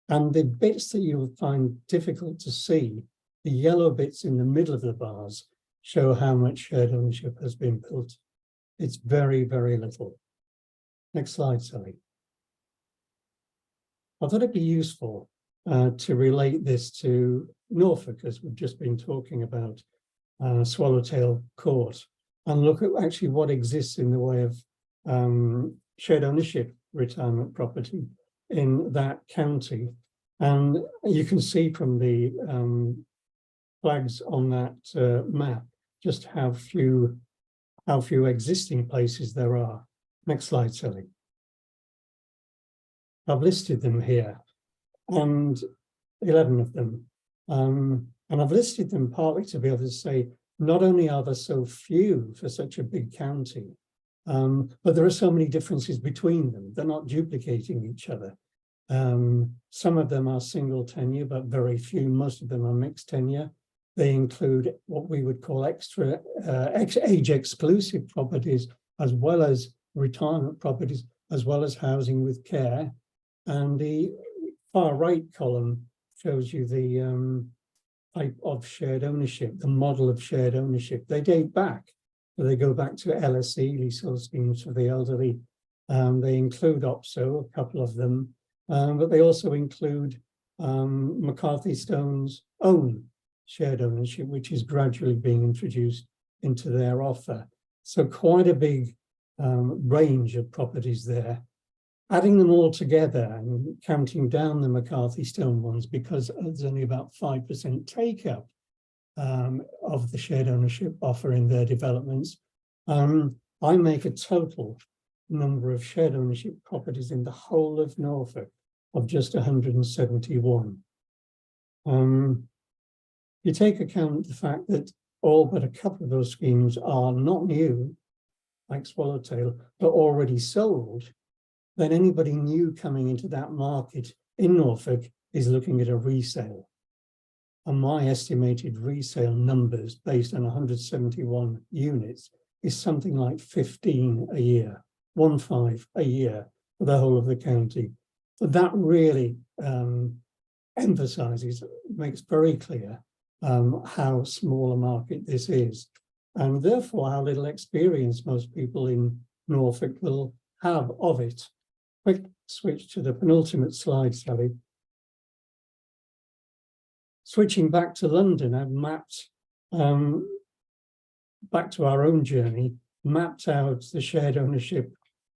And the bits that you'll find difficult to see, the yellow bits in the middle of the bars, show how much shared ownership has been built. It's very, very little. Next slide, Sally. I thought it'd be useful to relate this to Norfolk, as we've just been talking about Swallowtail Court, and look at actually what exists in the way of shared ownership retirement property in that county. And you can see from the flags on that map just how few existing places there are. Next slide, Sally. I've listed them here, and 11 of them. And I've listed them partly to be able to say, not only are there so few for such a big county, but there are so many differences between them. They're not duplicating each other. Some of them are single tenure, but very few. Most of them are mixed tenure. They include what we would call extra age exclusive properties, as well as retirement properties, as well as housing with care. And the far right column shows you the type of shared ownership, the model of shared ownership. They date back, they go back to LSE, leasehold schemes for the elderly. They include OPSO, a couple of them, but they also include McCarthy Stone's own shared ownership, which is gradually being introduced into their offer. So quite a big range of properties there. Adding them all together and counting down the McCarthy Stone ones, because there's only about 5% take up of the shared ownership offer in their developments, I make a total number of shared ownership properties in the whole of Norfolk of just 171. You take account of the fact that all but a couple of those schemes are not new, like Swallowtail, but already sold. then anybody new coming into that market in Norfolk is looking at a resale. And my estimated resale numbers based on 171 units is something like 15 a year, 15 a year for the whole of the county. So that really emphasizes, makes very clear how small a market this is, and therefore how little experience most people in Norfolk will have of it. Quick switch to the penultimate slide, Sally. Switching back to London, I've mapped, back to our own journey, mapped out the shared ownership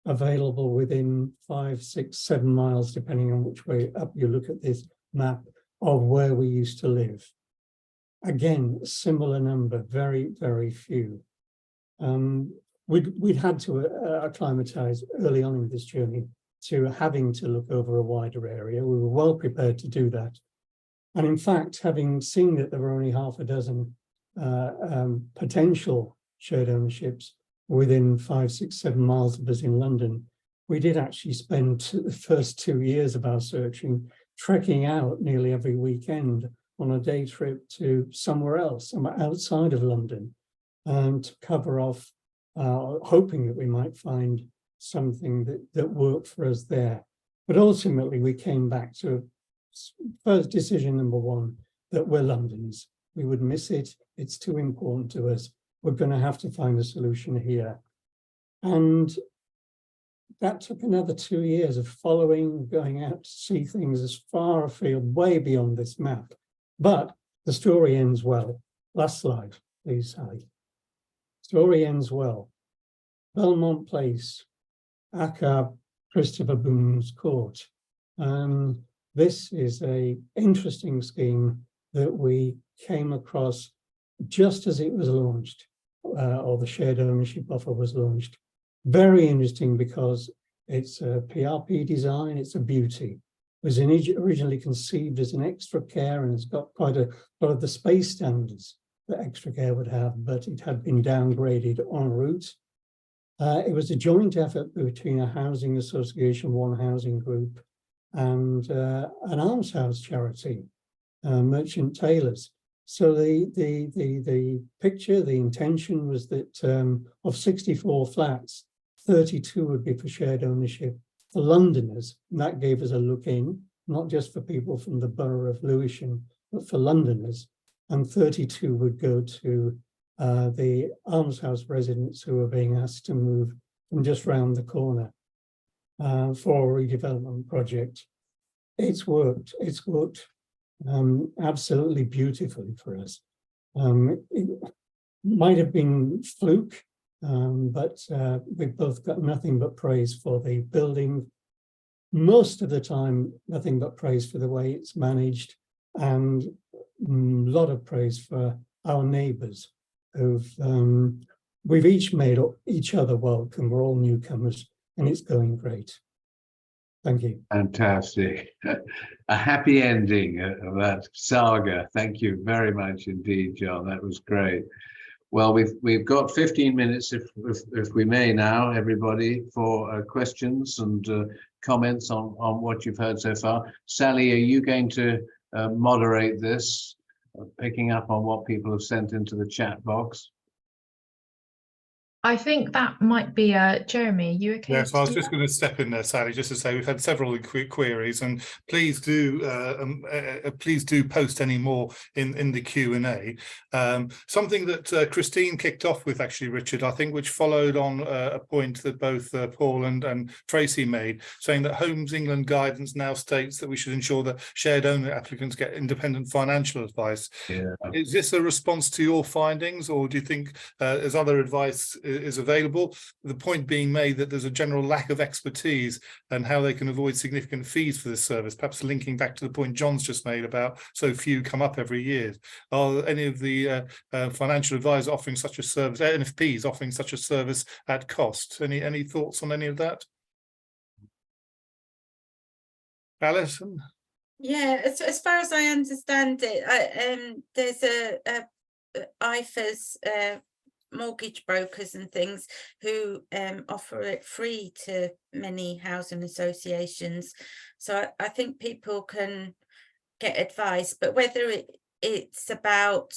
available within 5, 6, 7 miles, depending on which way up you look at this map, of where we used to live. Again, similar number, very, very few. We'd had to acclimatise early on in this journey to having to look over a wider area. We were well prepared to do that. And in fact, having seen that there were only half a dozen potential shared ownerships within 5, 6, 7 miles of us in London, we did actually spend the first 2 years of our searching trekking out nearly every weekend on a day trip to somewhere else, outside of London, to cover off, hoping that we might find something that worked for us there. But ultimately, we came back to first decision number one, that we're Londoners. We would miss it. It's too important to us. We're going to have to find a solution here. And that took another 2 years of following, going out to see things as far afield, way beyond this map. But the story ends well. Last slide, please, Sally. Story ends well. Belmont Place, Acle, Christopher Boone's Court. This is an interesting scheme that we came across just as it was launched, or the shared ownership offer was launched. Very interesting because it's a PRP design, it's a beauty. It was originally conceived as an extra care, and it's got quite a lot of the space standards that extra care would have, but it had been downgraded en route. It was a joint effort between a housing association, one housing group, and an alms house charity, Merchant Tailors. So the picture, the intention was that of 64 flats, 32 would be for shared ownership for Londoners. And that gave us a look in, not just for people from the borough of Lewisham, but for Londoners. And 32 would go to the almshouse residents who were being asked to move from just round the corner for a redevelopment project. It's worked absolutely beautifully for us. It might have been fluke, but we've both got nothing but praise for the building. Most of the time, nothing but praise for the way it's managed, and a lot of praise for our neighbours who've we've each made each other welcome. We're all newcomers, and it's going great. Thank you. Fantastic. A happy ending of that saga. Thank you very much indeed, John. That was great. Well, we've got 15 minutes, if we may now, everybody, for questions and comments on what you've heard so far. Sally, are you going to moderate this, picking up on what people have sent into the chat box? I think that might be Jeremy. You okay? Yes, I was just going to step in there, Sally, just to say we've had several queries, and please do post any more in the Q&A. Something that Christine kicked off with, actually, Richard, I think, which followed on a point that both Paul and Tracy made, saying that Homes England guidance now states that we should ensure that shared owner applicants get independent financial advice. Yeah. Is this a response to your findings, or do you think there's other advice is available? The point being made that there's a general lack of expertise and how they can avoid significant fees for this service, perhaps linking back to the point John's just made about so few come up every year. Are any of the financial advisors offering such a service, NFPs offering such a service at cost? Any thoughts on any of that? Alison? Yeah, as far as I understand it, there's a IFA's mortgage brokers and things who offer it free to many housing associations. So I think people can get advice, but whether it's about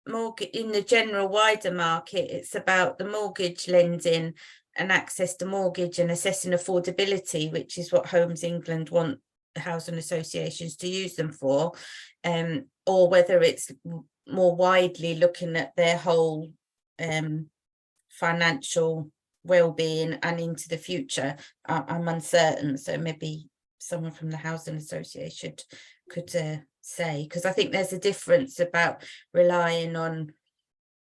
mortgage in the general wider market, it's about the mortgage lending and access to mortgage and assessing affordability, which is what Homes England want housing associations to use them for, or whether it's more widely looking at their whole financial well-being and into the future. I'm uncertain, so maybe someone from the housing association could say, because I think there's a difference about relying on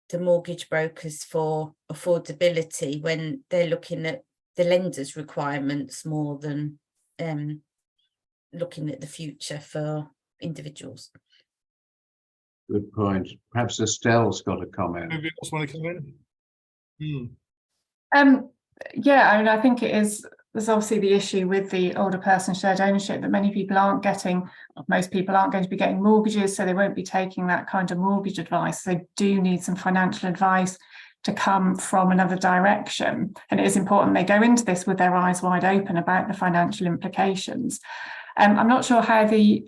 the mortgage brokers for affordability when they're looking at the lender's requirements more than looking at the future for individuals. Good point. Perhaps Estelle's got a comment. Anybody else want to come in? Yeah, I mean, I think there's obviously the issue with the older person shared ownership that many people aren't getting, most people aren't going to be getting mortgages, so they won't be taking that kind of mortgage advice. They do need some financial advice to come from another direction. And it is important they go into this with their eyes wide open about the financial implications. I'm not sure how the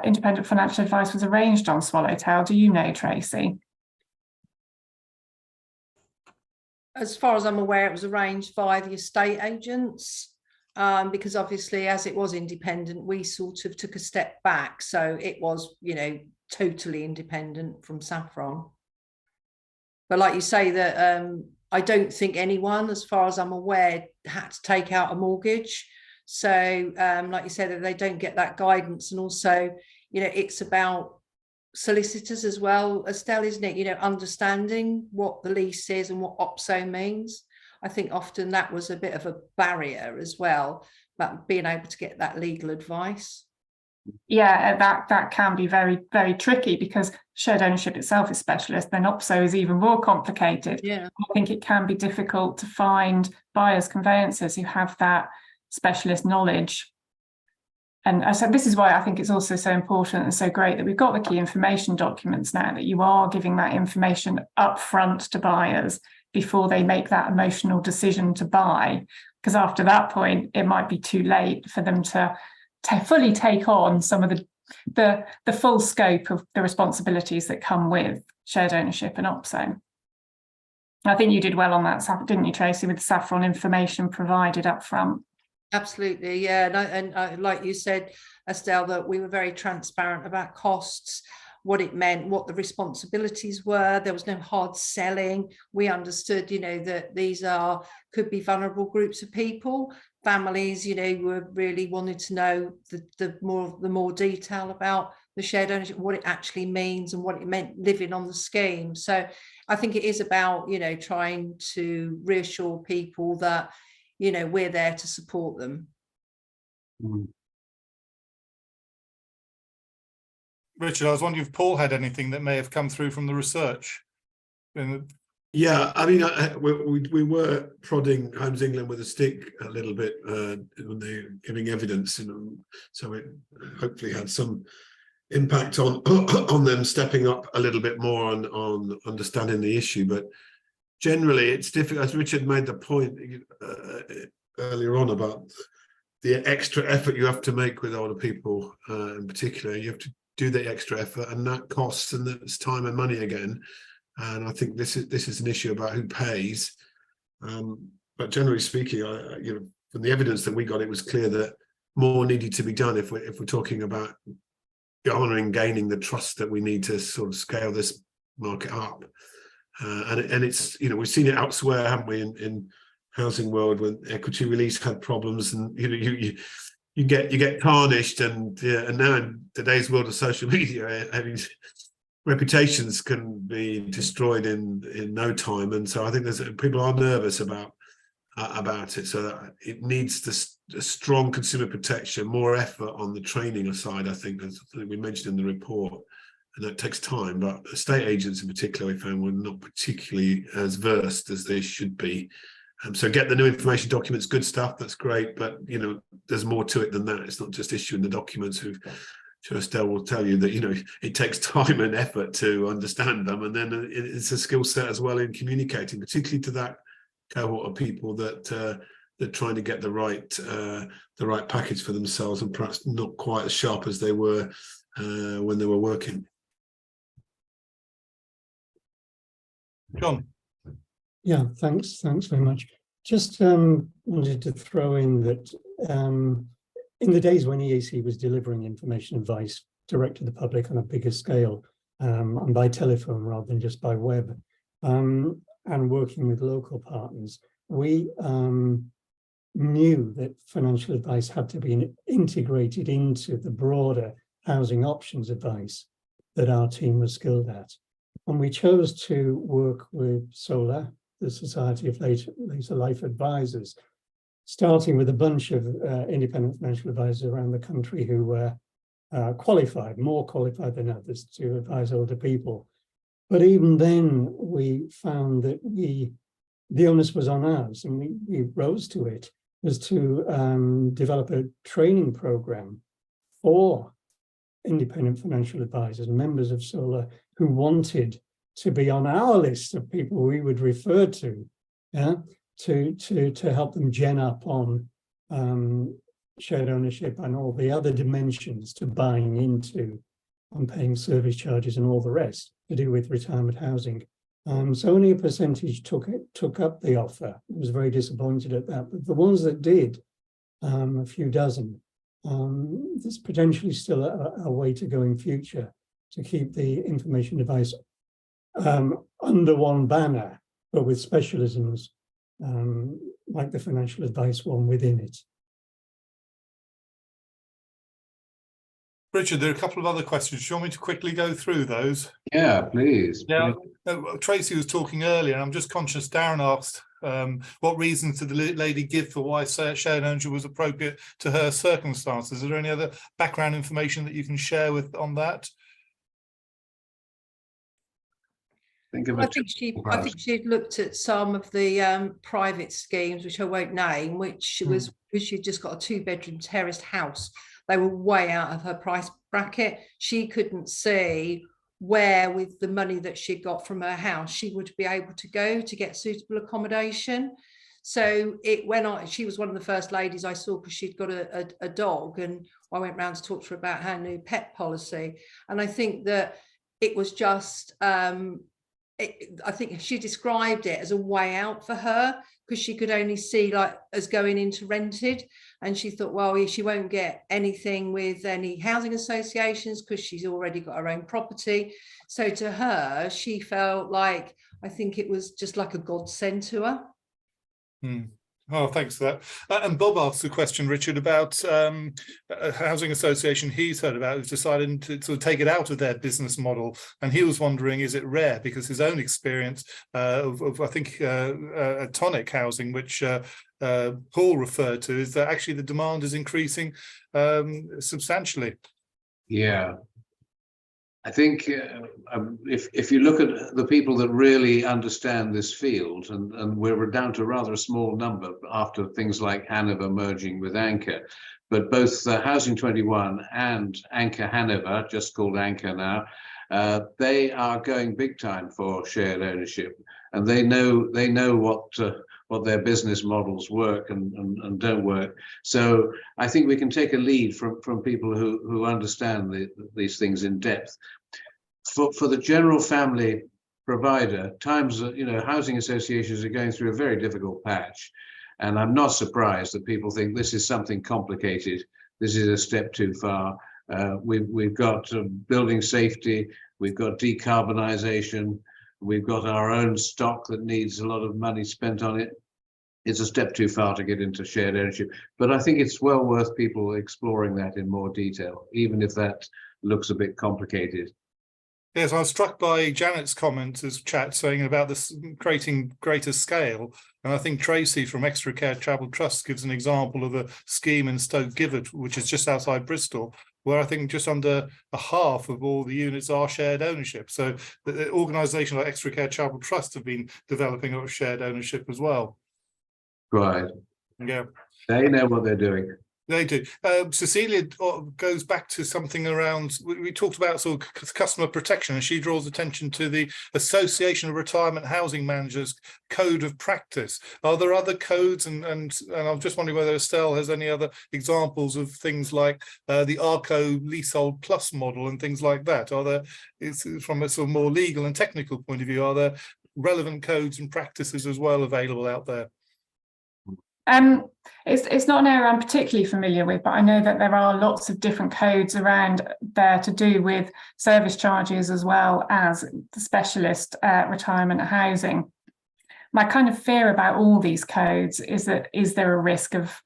independent financial advice was arranged on Swallowtail. Do you know, Tracy? As far as I'm aware, it was arranged by the estate agents, because obviously as it was independent, we sort of took a step back. So it was, you know, totally independent from Saffron. But like you say, that I don't think anyone, as far as I'm aware, had to take out a mortgage. So like you said, that they don't get that guidance. And also, you know, it's about solicitors as well, Estelle, isn't it? You know, understanding what the lease is and what OPSO means. I think often that was a bit of a barrier as well, but being able to get that legal advice. Yeah, that can be very, very tricky because shared ownership itself is specialist, then OPSO is even more complicated. Yeah, I think it can be difficult to find buyers, conveyancers who have that specialist knowledge. And so this is why I think it's also so important and so great that we've got the key information documents now, that you are giving that information up front to buyers before they make that emotional decision to buy. Because after that point, it might be too late for them to fully take on some of the full scope of the responsibilities that come with shared ownership and OPSO. I think you did well on that, didn't you, Tracy, with the Saffron information provided up front? absolutely. Yeah. And like you said, Estelle, that we were very transparent about costs, what it meant, what the responsibilities were. There was no hard selling. We understood, you know, that these could be vulnerable groups of people. Families, you know, were really wanted to know the more detail about the shared ownership, what it actually means and what it meant living on the scheme. So I think it is about, you know, trying to reassure people that, you know, we're there to support them. Richard, I was wondering if Paul had anything that may have come through from the research. Yeah, I mean, we were prodding Homes England with a stick a little bit when they were giving evidence, and so it hopefully had some impact on them stepping up a little bit more on understanding the issue. But generally, it's difficult, as Richard made the point earlier on about the extra effort you have to make with older people in particular. You have to do the extra effort, and that costs, and that's time and money again. And I think this is an issue about who pays. But generally speaking, you know, from the evidence that we got, it was clear that more needed to be done if we're talking about garnering, gaining the trust that we need to sort of scale this market up. And it's, you know, we've seen it elsewhere, haven't we, in housing world, when equity release had problems, and you know, you get tarnished, and now in today's world of social media, I mean, reputations can be destroyed in no time. And so I think people are nervous about it, so that it needs a strong consumer protection, more effort on the training side, I think, as we mentioned in the report. And that takes time, but estate agents in particular, we found, were not particularly as versed as they should be. So get the new information documents, good stuff, that's great, but you know, there's more to it than that. It's not just issuing the documents. We've sure Estelle will tell you that, you know, it takes time and effort to understand them, and then it's a skill set as well in communicating, particularly to that cohort of people that they're trying to get the right package for themselves, and perhaps not quite as sharp as they were when they were working. John. Yeah, thanks very much. Just wanted to throw in that in the days when EAC was delivering information advice direct to the public on a bigger scale, and by telephone rather than just by web, and working with local partners, we knew that financial advice had to be integrated into the broader housing options advice that our team was skilled at. And we chose to work with SOLA, the Society of Later Life Advisors, starting with a bunch of independent financial advisors around the country who were qualified, more qualified than others to advise older people. But even then, we found that the onus was on us, and we rose to it, was to develop a training program for independent financial advisors, members of SOLA, who wanted to be on our list of people we would refer to, yeah, to help them gen up on shared ownership and all the other dimensions to buying into, on paying service charges and all the rest to do with retirement housing. So only a percentage took up the offer. I was very disappointed at that. But the ones that did, a few dozen, there's potentially still a way to go in future to keep the information advice under one banner, but with specialisms like the financial advice one within it. Richard, there are a couple of other questions. Do you want me to quickly go through those? Yeah, please. Yeah, Tracy was talking earlier, and I'm just conscious Darren asked what reasons did the lady give for why shared ownership was appropriate to her circumstances? Is there any other background information that you can share with on that? I think she'd looked at some of the private schemes, which I won't name, which was because she'd just got a 2-bedroom terraced house. They were way out of her price bracket. She couldn't see where, with the money that she got from her house, she would be able to go to get suitable accommodation. So it went on. She was one of the first ladies I saw because she'd got a dog, and I went round to talk to her about her new pet policy. And I think that it was just I think she described it as a way out for her, because she could only see like as going into rented, and she thought, well, she won't get anything with any housing associations because she's already got her own property. So to her, she felt like, I think it was just like a godsend to her. Oh, thanks for that. And Bob asked a question, Richard, about a housing association he's heard about who's decided to sort of take it out of their business model. And he was wondering, is it rare? Because his own experience of I think, tonic housing, which Paul referred to, is that actually the demand is increasing substantially. Yeah. I think if you look at the people that really understand this field, and we're down to rather a small number after things like Hanover merging with Anchor, but both Housing 21 and Anchor Hanover, just called Anchor now, they are going big time for shared ownership, and they know what their business models work and don't work. So I think we can take a lead from people who understand these things in depth. For the general family provider, times, housing associations are going through a very difficult patch. And I'm not surprised that people think this is something complicated. This is a step too far. We've got building safety, we've got decarbonisation, we've got our own stock that needs a lot of money spent on it. It's a step too far to get into shared ownership. But I think it's well worth people exploring that in more detail, even if that looks a bit complicated. Yes, I was struck by Janet's comment as chat saying about this creating greater scale. And I think Tracy from Extra Care Travel Trust gives an example of a scheme in Stoke Gifford, which is just outside Bristol, where I think just under a half of all the units are shared ownership. So the organisation like Extra Care Travel Trust have been developing a shared ownership as well. Right. Yeah. They know what they're doing. They do. Cecilia goes back to something around, we talked about sort of customer protection, and she draws attention to the Association of Retirement Housing Managers Code of Practice. Are there other codes? And I'm just wondering whether Estelle has any other examples of things like the ARCO Leasehold Plus model and things like that. Are there, from a sort of more legal and technical point of view, are there relevant codes and practices as well available out there? It's not an area I'm particularly familiar with, but I know that there are lots of different codes around there to do with service charges as well as the specialist retirement housing. My kind of fear about all these codes is that, is there a risk of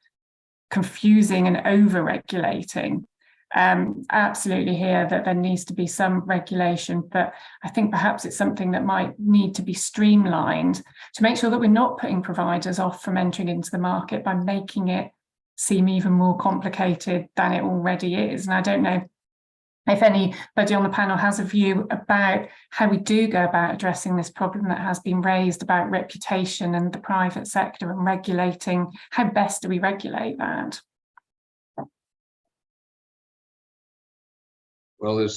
confusing and over-regulating? I absolutely hear that there needs to be some regulation, but I think perhaps it's something that might need to be streamlined to make sure that we're not putting providers off from entering into the market by making it seem even more complicated than it already is. And I don't know if anybody on the panel has a view about how we do go about addressing this problem that has been raised about reputation and the private sector and regulating. How best do we regulate that? Well,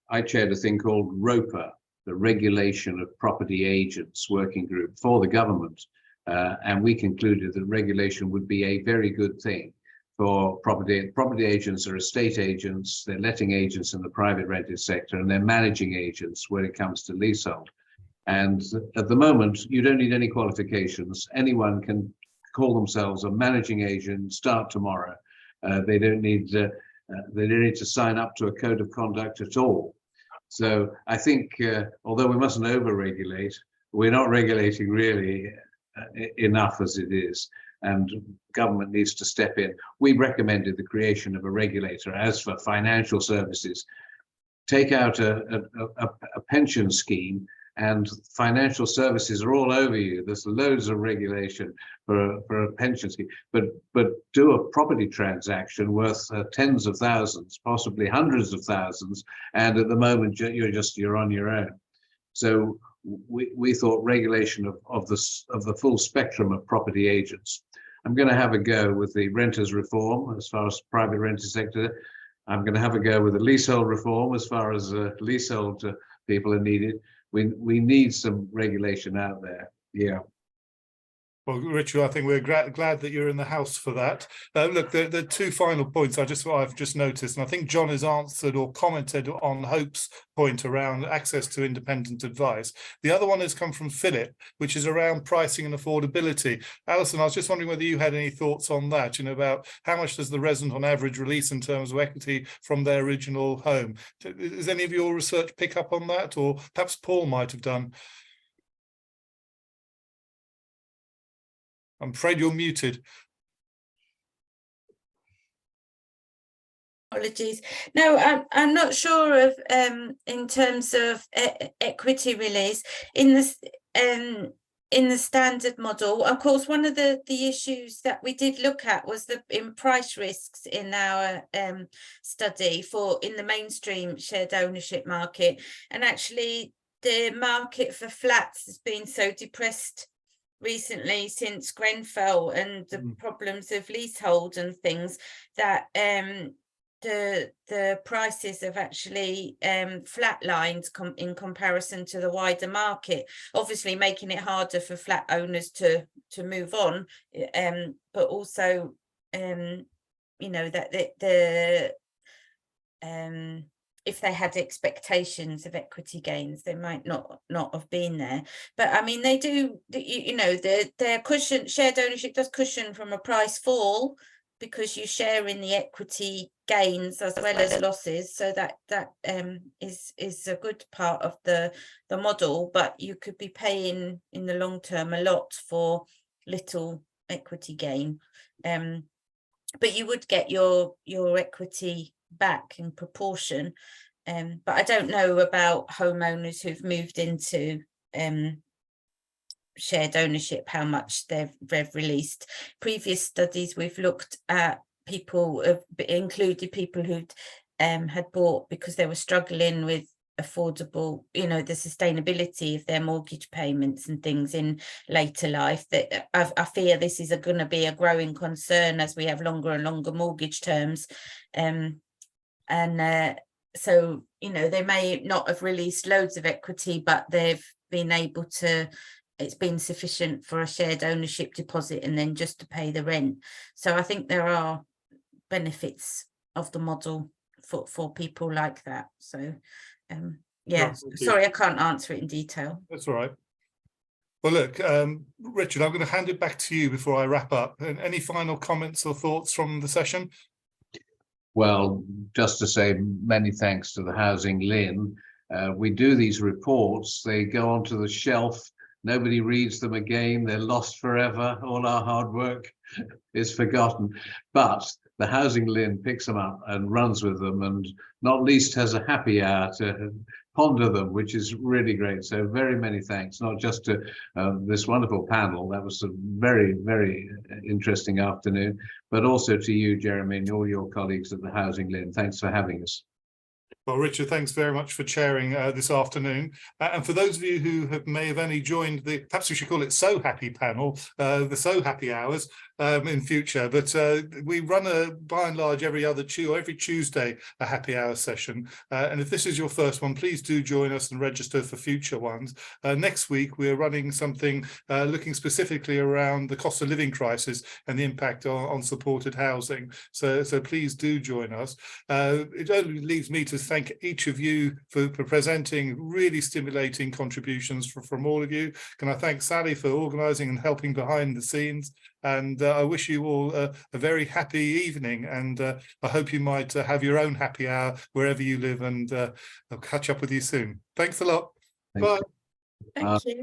I chaired a thing called ROPA, the Regulation of Property Agents Working Group for the government. And we concluded that regulation would be a very good thing for property. Property agents are estate agents, they're letting agents in the private rented sector, and they're managing agents when it comes to leasehold. And at the moment, you don't need any qualifications. Anyone can call themselves a managing agent, start tomorrow. They don't need to sign up to a code of conduct at all. So I think, although we mustn't over-regulate, we're not regulating really enough as it is, and government needs to step in. We recommended the creation of a regulator. As for financial services, take out a pension scheme, and financial services are all over you. There's loads of regulation for a pension scheme, but do a property transaction worth tens of thousands, possibly hundreds of thousands, and at the moment you're on your own. So we thought regulation of the full spectrum of property agents. I'm going to have a go with the renters reform as far as private rented sector. I'm going to have a go with the leasehold reform as far as leasehold people are needed. We need some regulation out there. Yeah. Well, Richard, I think we're glad that you're in the house for that. Look, the two final points I've just noticed, and I think John has answered or commented on Hope's point around access to independent advice. The other one has come from Philip, which is around pricing and affordability. Alison, I was just wondering whether you had any thoughts on that, about how much does the resident on average release in terms of equity from their original home? Does any of your research pick up on that, or perhaps Paul might have done? I'm afraid you're muted. Apologies. No, I'm not sure of in terms of equity release in the standard model. Of course, one of the issues that we did look at was in price risks in our study in the mainstream shared ownership market, and actually the market for flats has been so depressed recently since Grenfell and the problems of leasehold and things that the prices have actually flatlined in comparison to the wider market, obviously making it harder for flat owners to move on, but also that if they had expectations of equity gains, they might not have been there. But I mean, they do, their cushion, shared ownership does cushion from a price fall because you share in the equity gains as well as losses. So that is a good part of the model, but you could be paying in the long term a lot for little equity gain. But you would get your equity back in proportion, but I don't know about homeowners who've moved into shared ownership, how much they've released. Previous studies we've looked at, people have included people who'd had bought because they were struggling with affordable, you know, the sustainability of their mortgage payments and things in later life, that I fear this is going to be a growing concern as we have longer and longer mortgage terms. So, you know, they may not have released loads of equity, but they've been able to, it's been sufficient for a shared ownership deposit and then just to pay the rent. So I think there are benefits of the model for people like that. So yeah, sorry, I can't answer it in detail. That's all right. Well, look, Richard, I'm going to hand it back to you before I wrap up. And any final comments or thoughts from the session? Well, just to say many thanks to the HousingLIN. We do these reports, they go onto the shelf, nobody reads them again, they're lost forever, all our hard work is forgotten. But the HousingLIN picks them up and runs with them, and not least has a happy hour to ponder them, which is really great. So very many thanks, not just to this wonderful panel. That was a very, very interesting afternoon, but also to you, Jeremy, and all your colleagues at the HousingLIN. Thanks for having us. Well, Richard, thanks very much for chairing this afternoon. And for those of you who may have only joined the, perhaps we should call it So Happy panel, the So Happy hours in future. But we run by and large every Tuesday a happy hour session. And if this is your first one, please do join us and register for future ones. Next week, we're running something looking specifically around the cost of living crisis and the impact on supported housing. So please do join us. It only leaves me to thank each of you for presenting really stimulating contributions from all of you. Can I thank Sally for organising and helping behind the scenes? And I wish you all a very happy evening, and I hope you might have your own happy hour wherever you live, and I'll catch up with you soon. Thanks a lot. Bye. Thank you.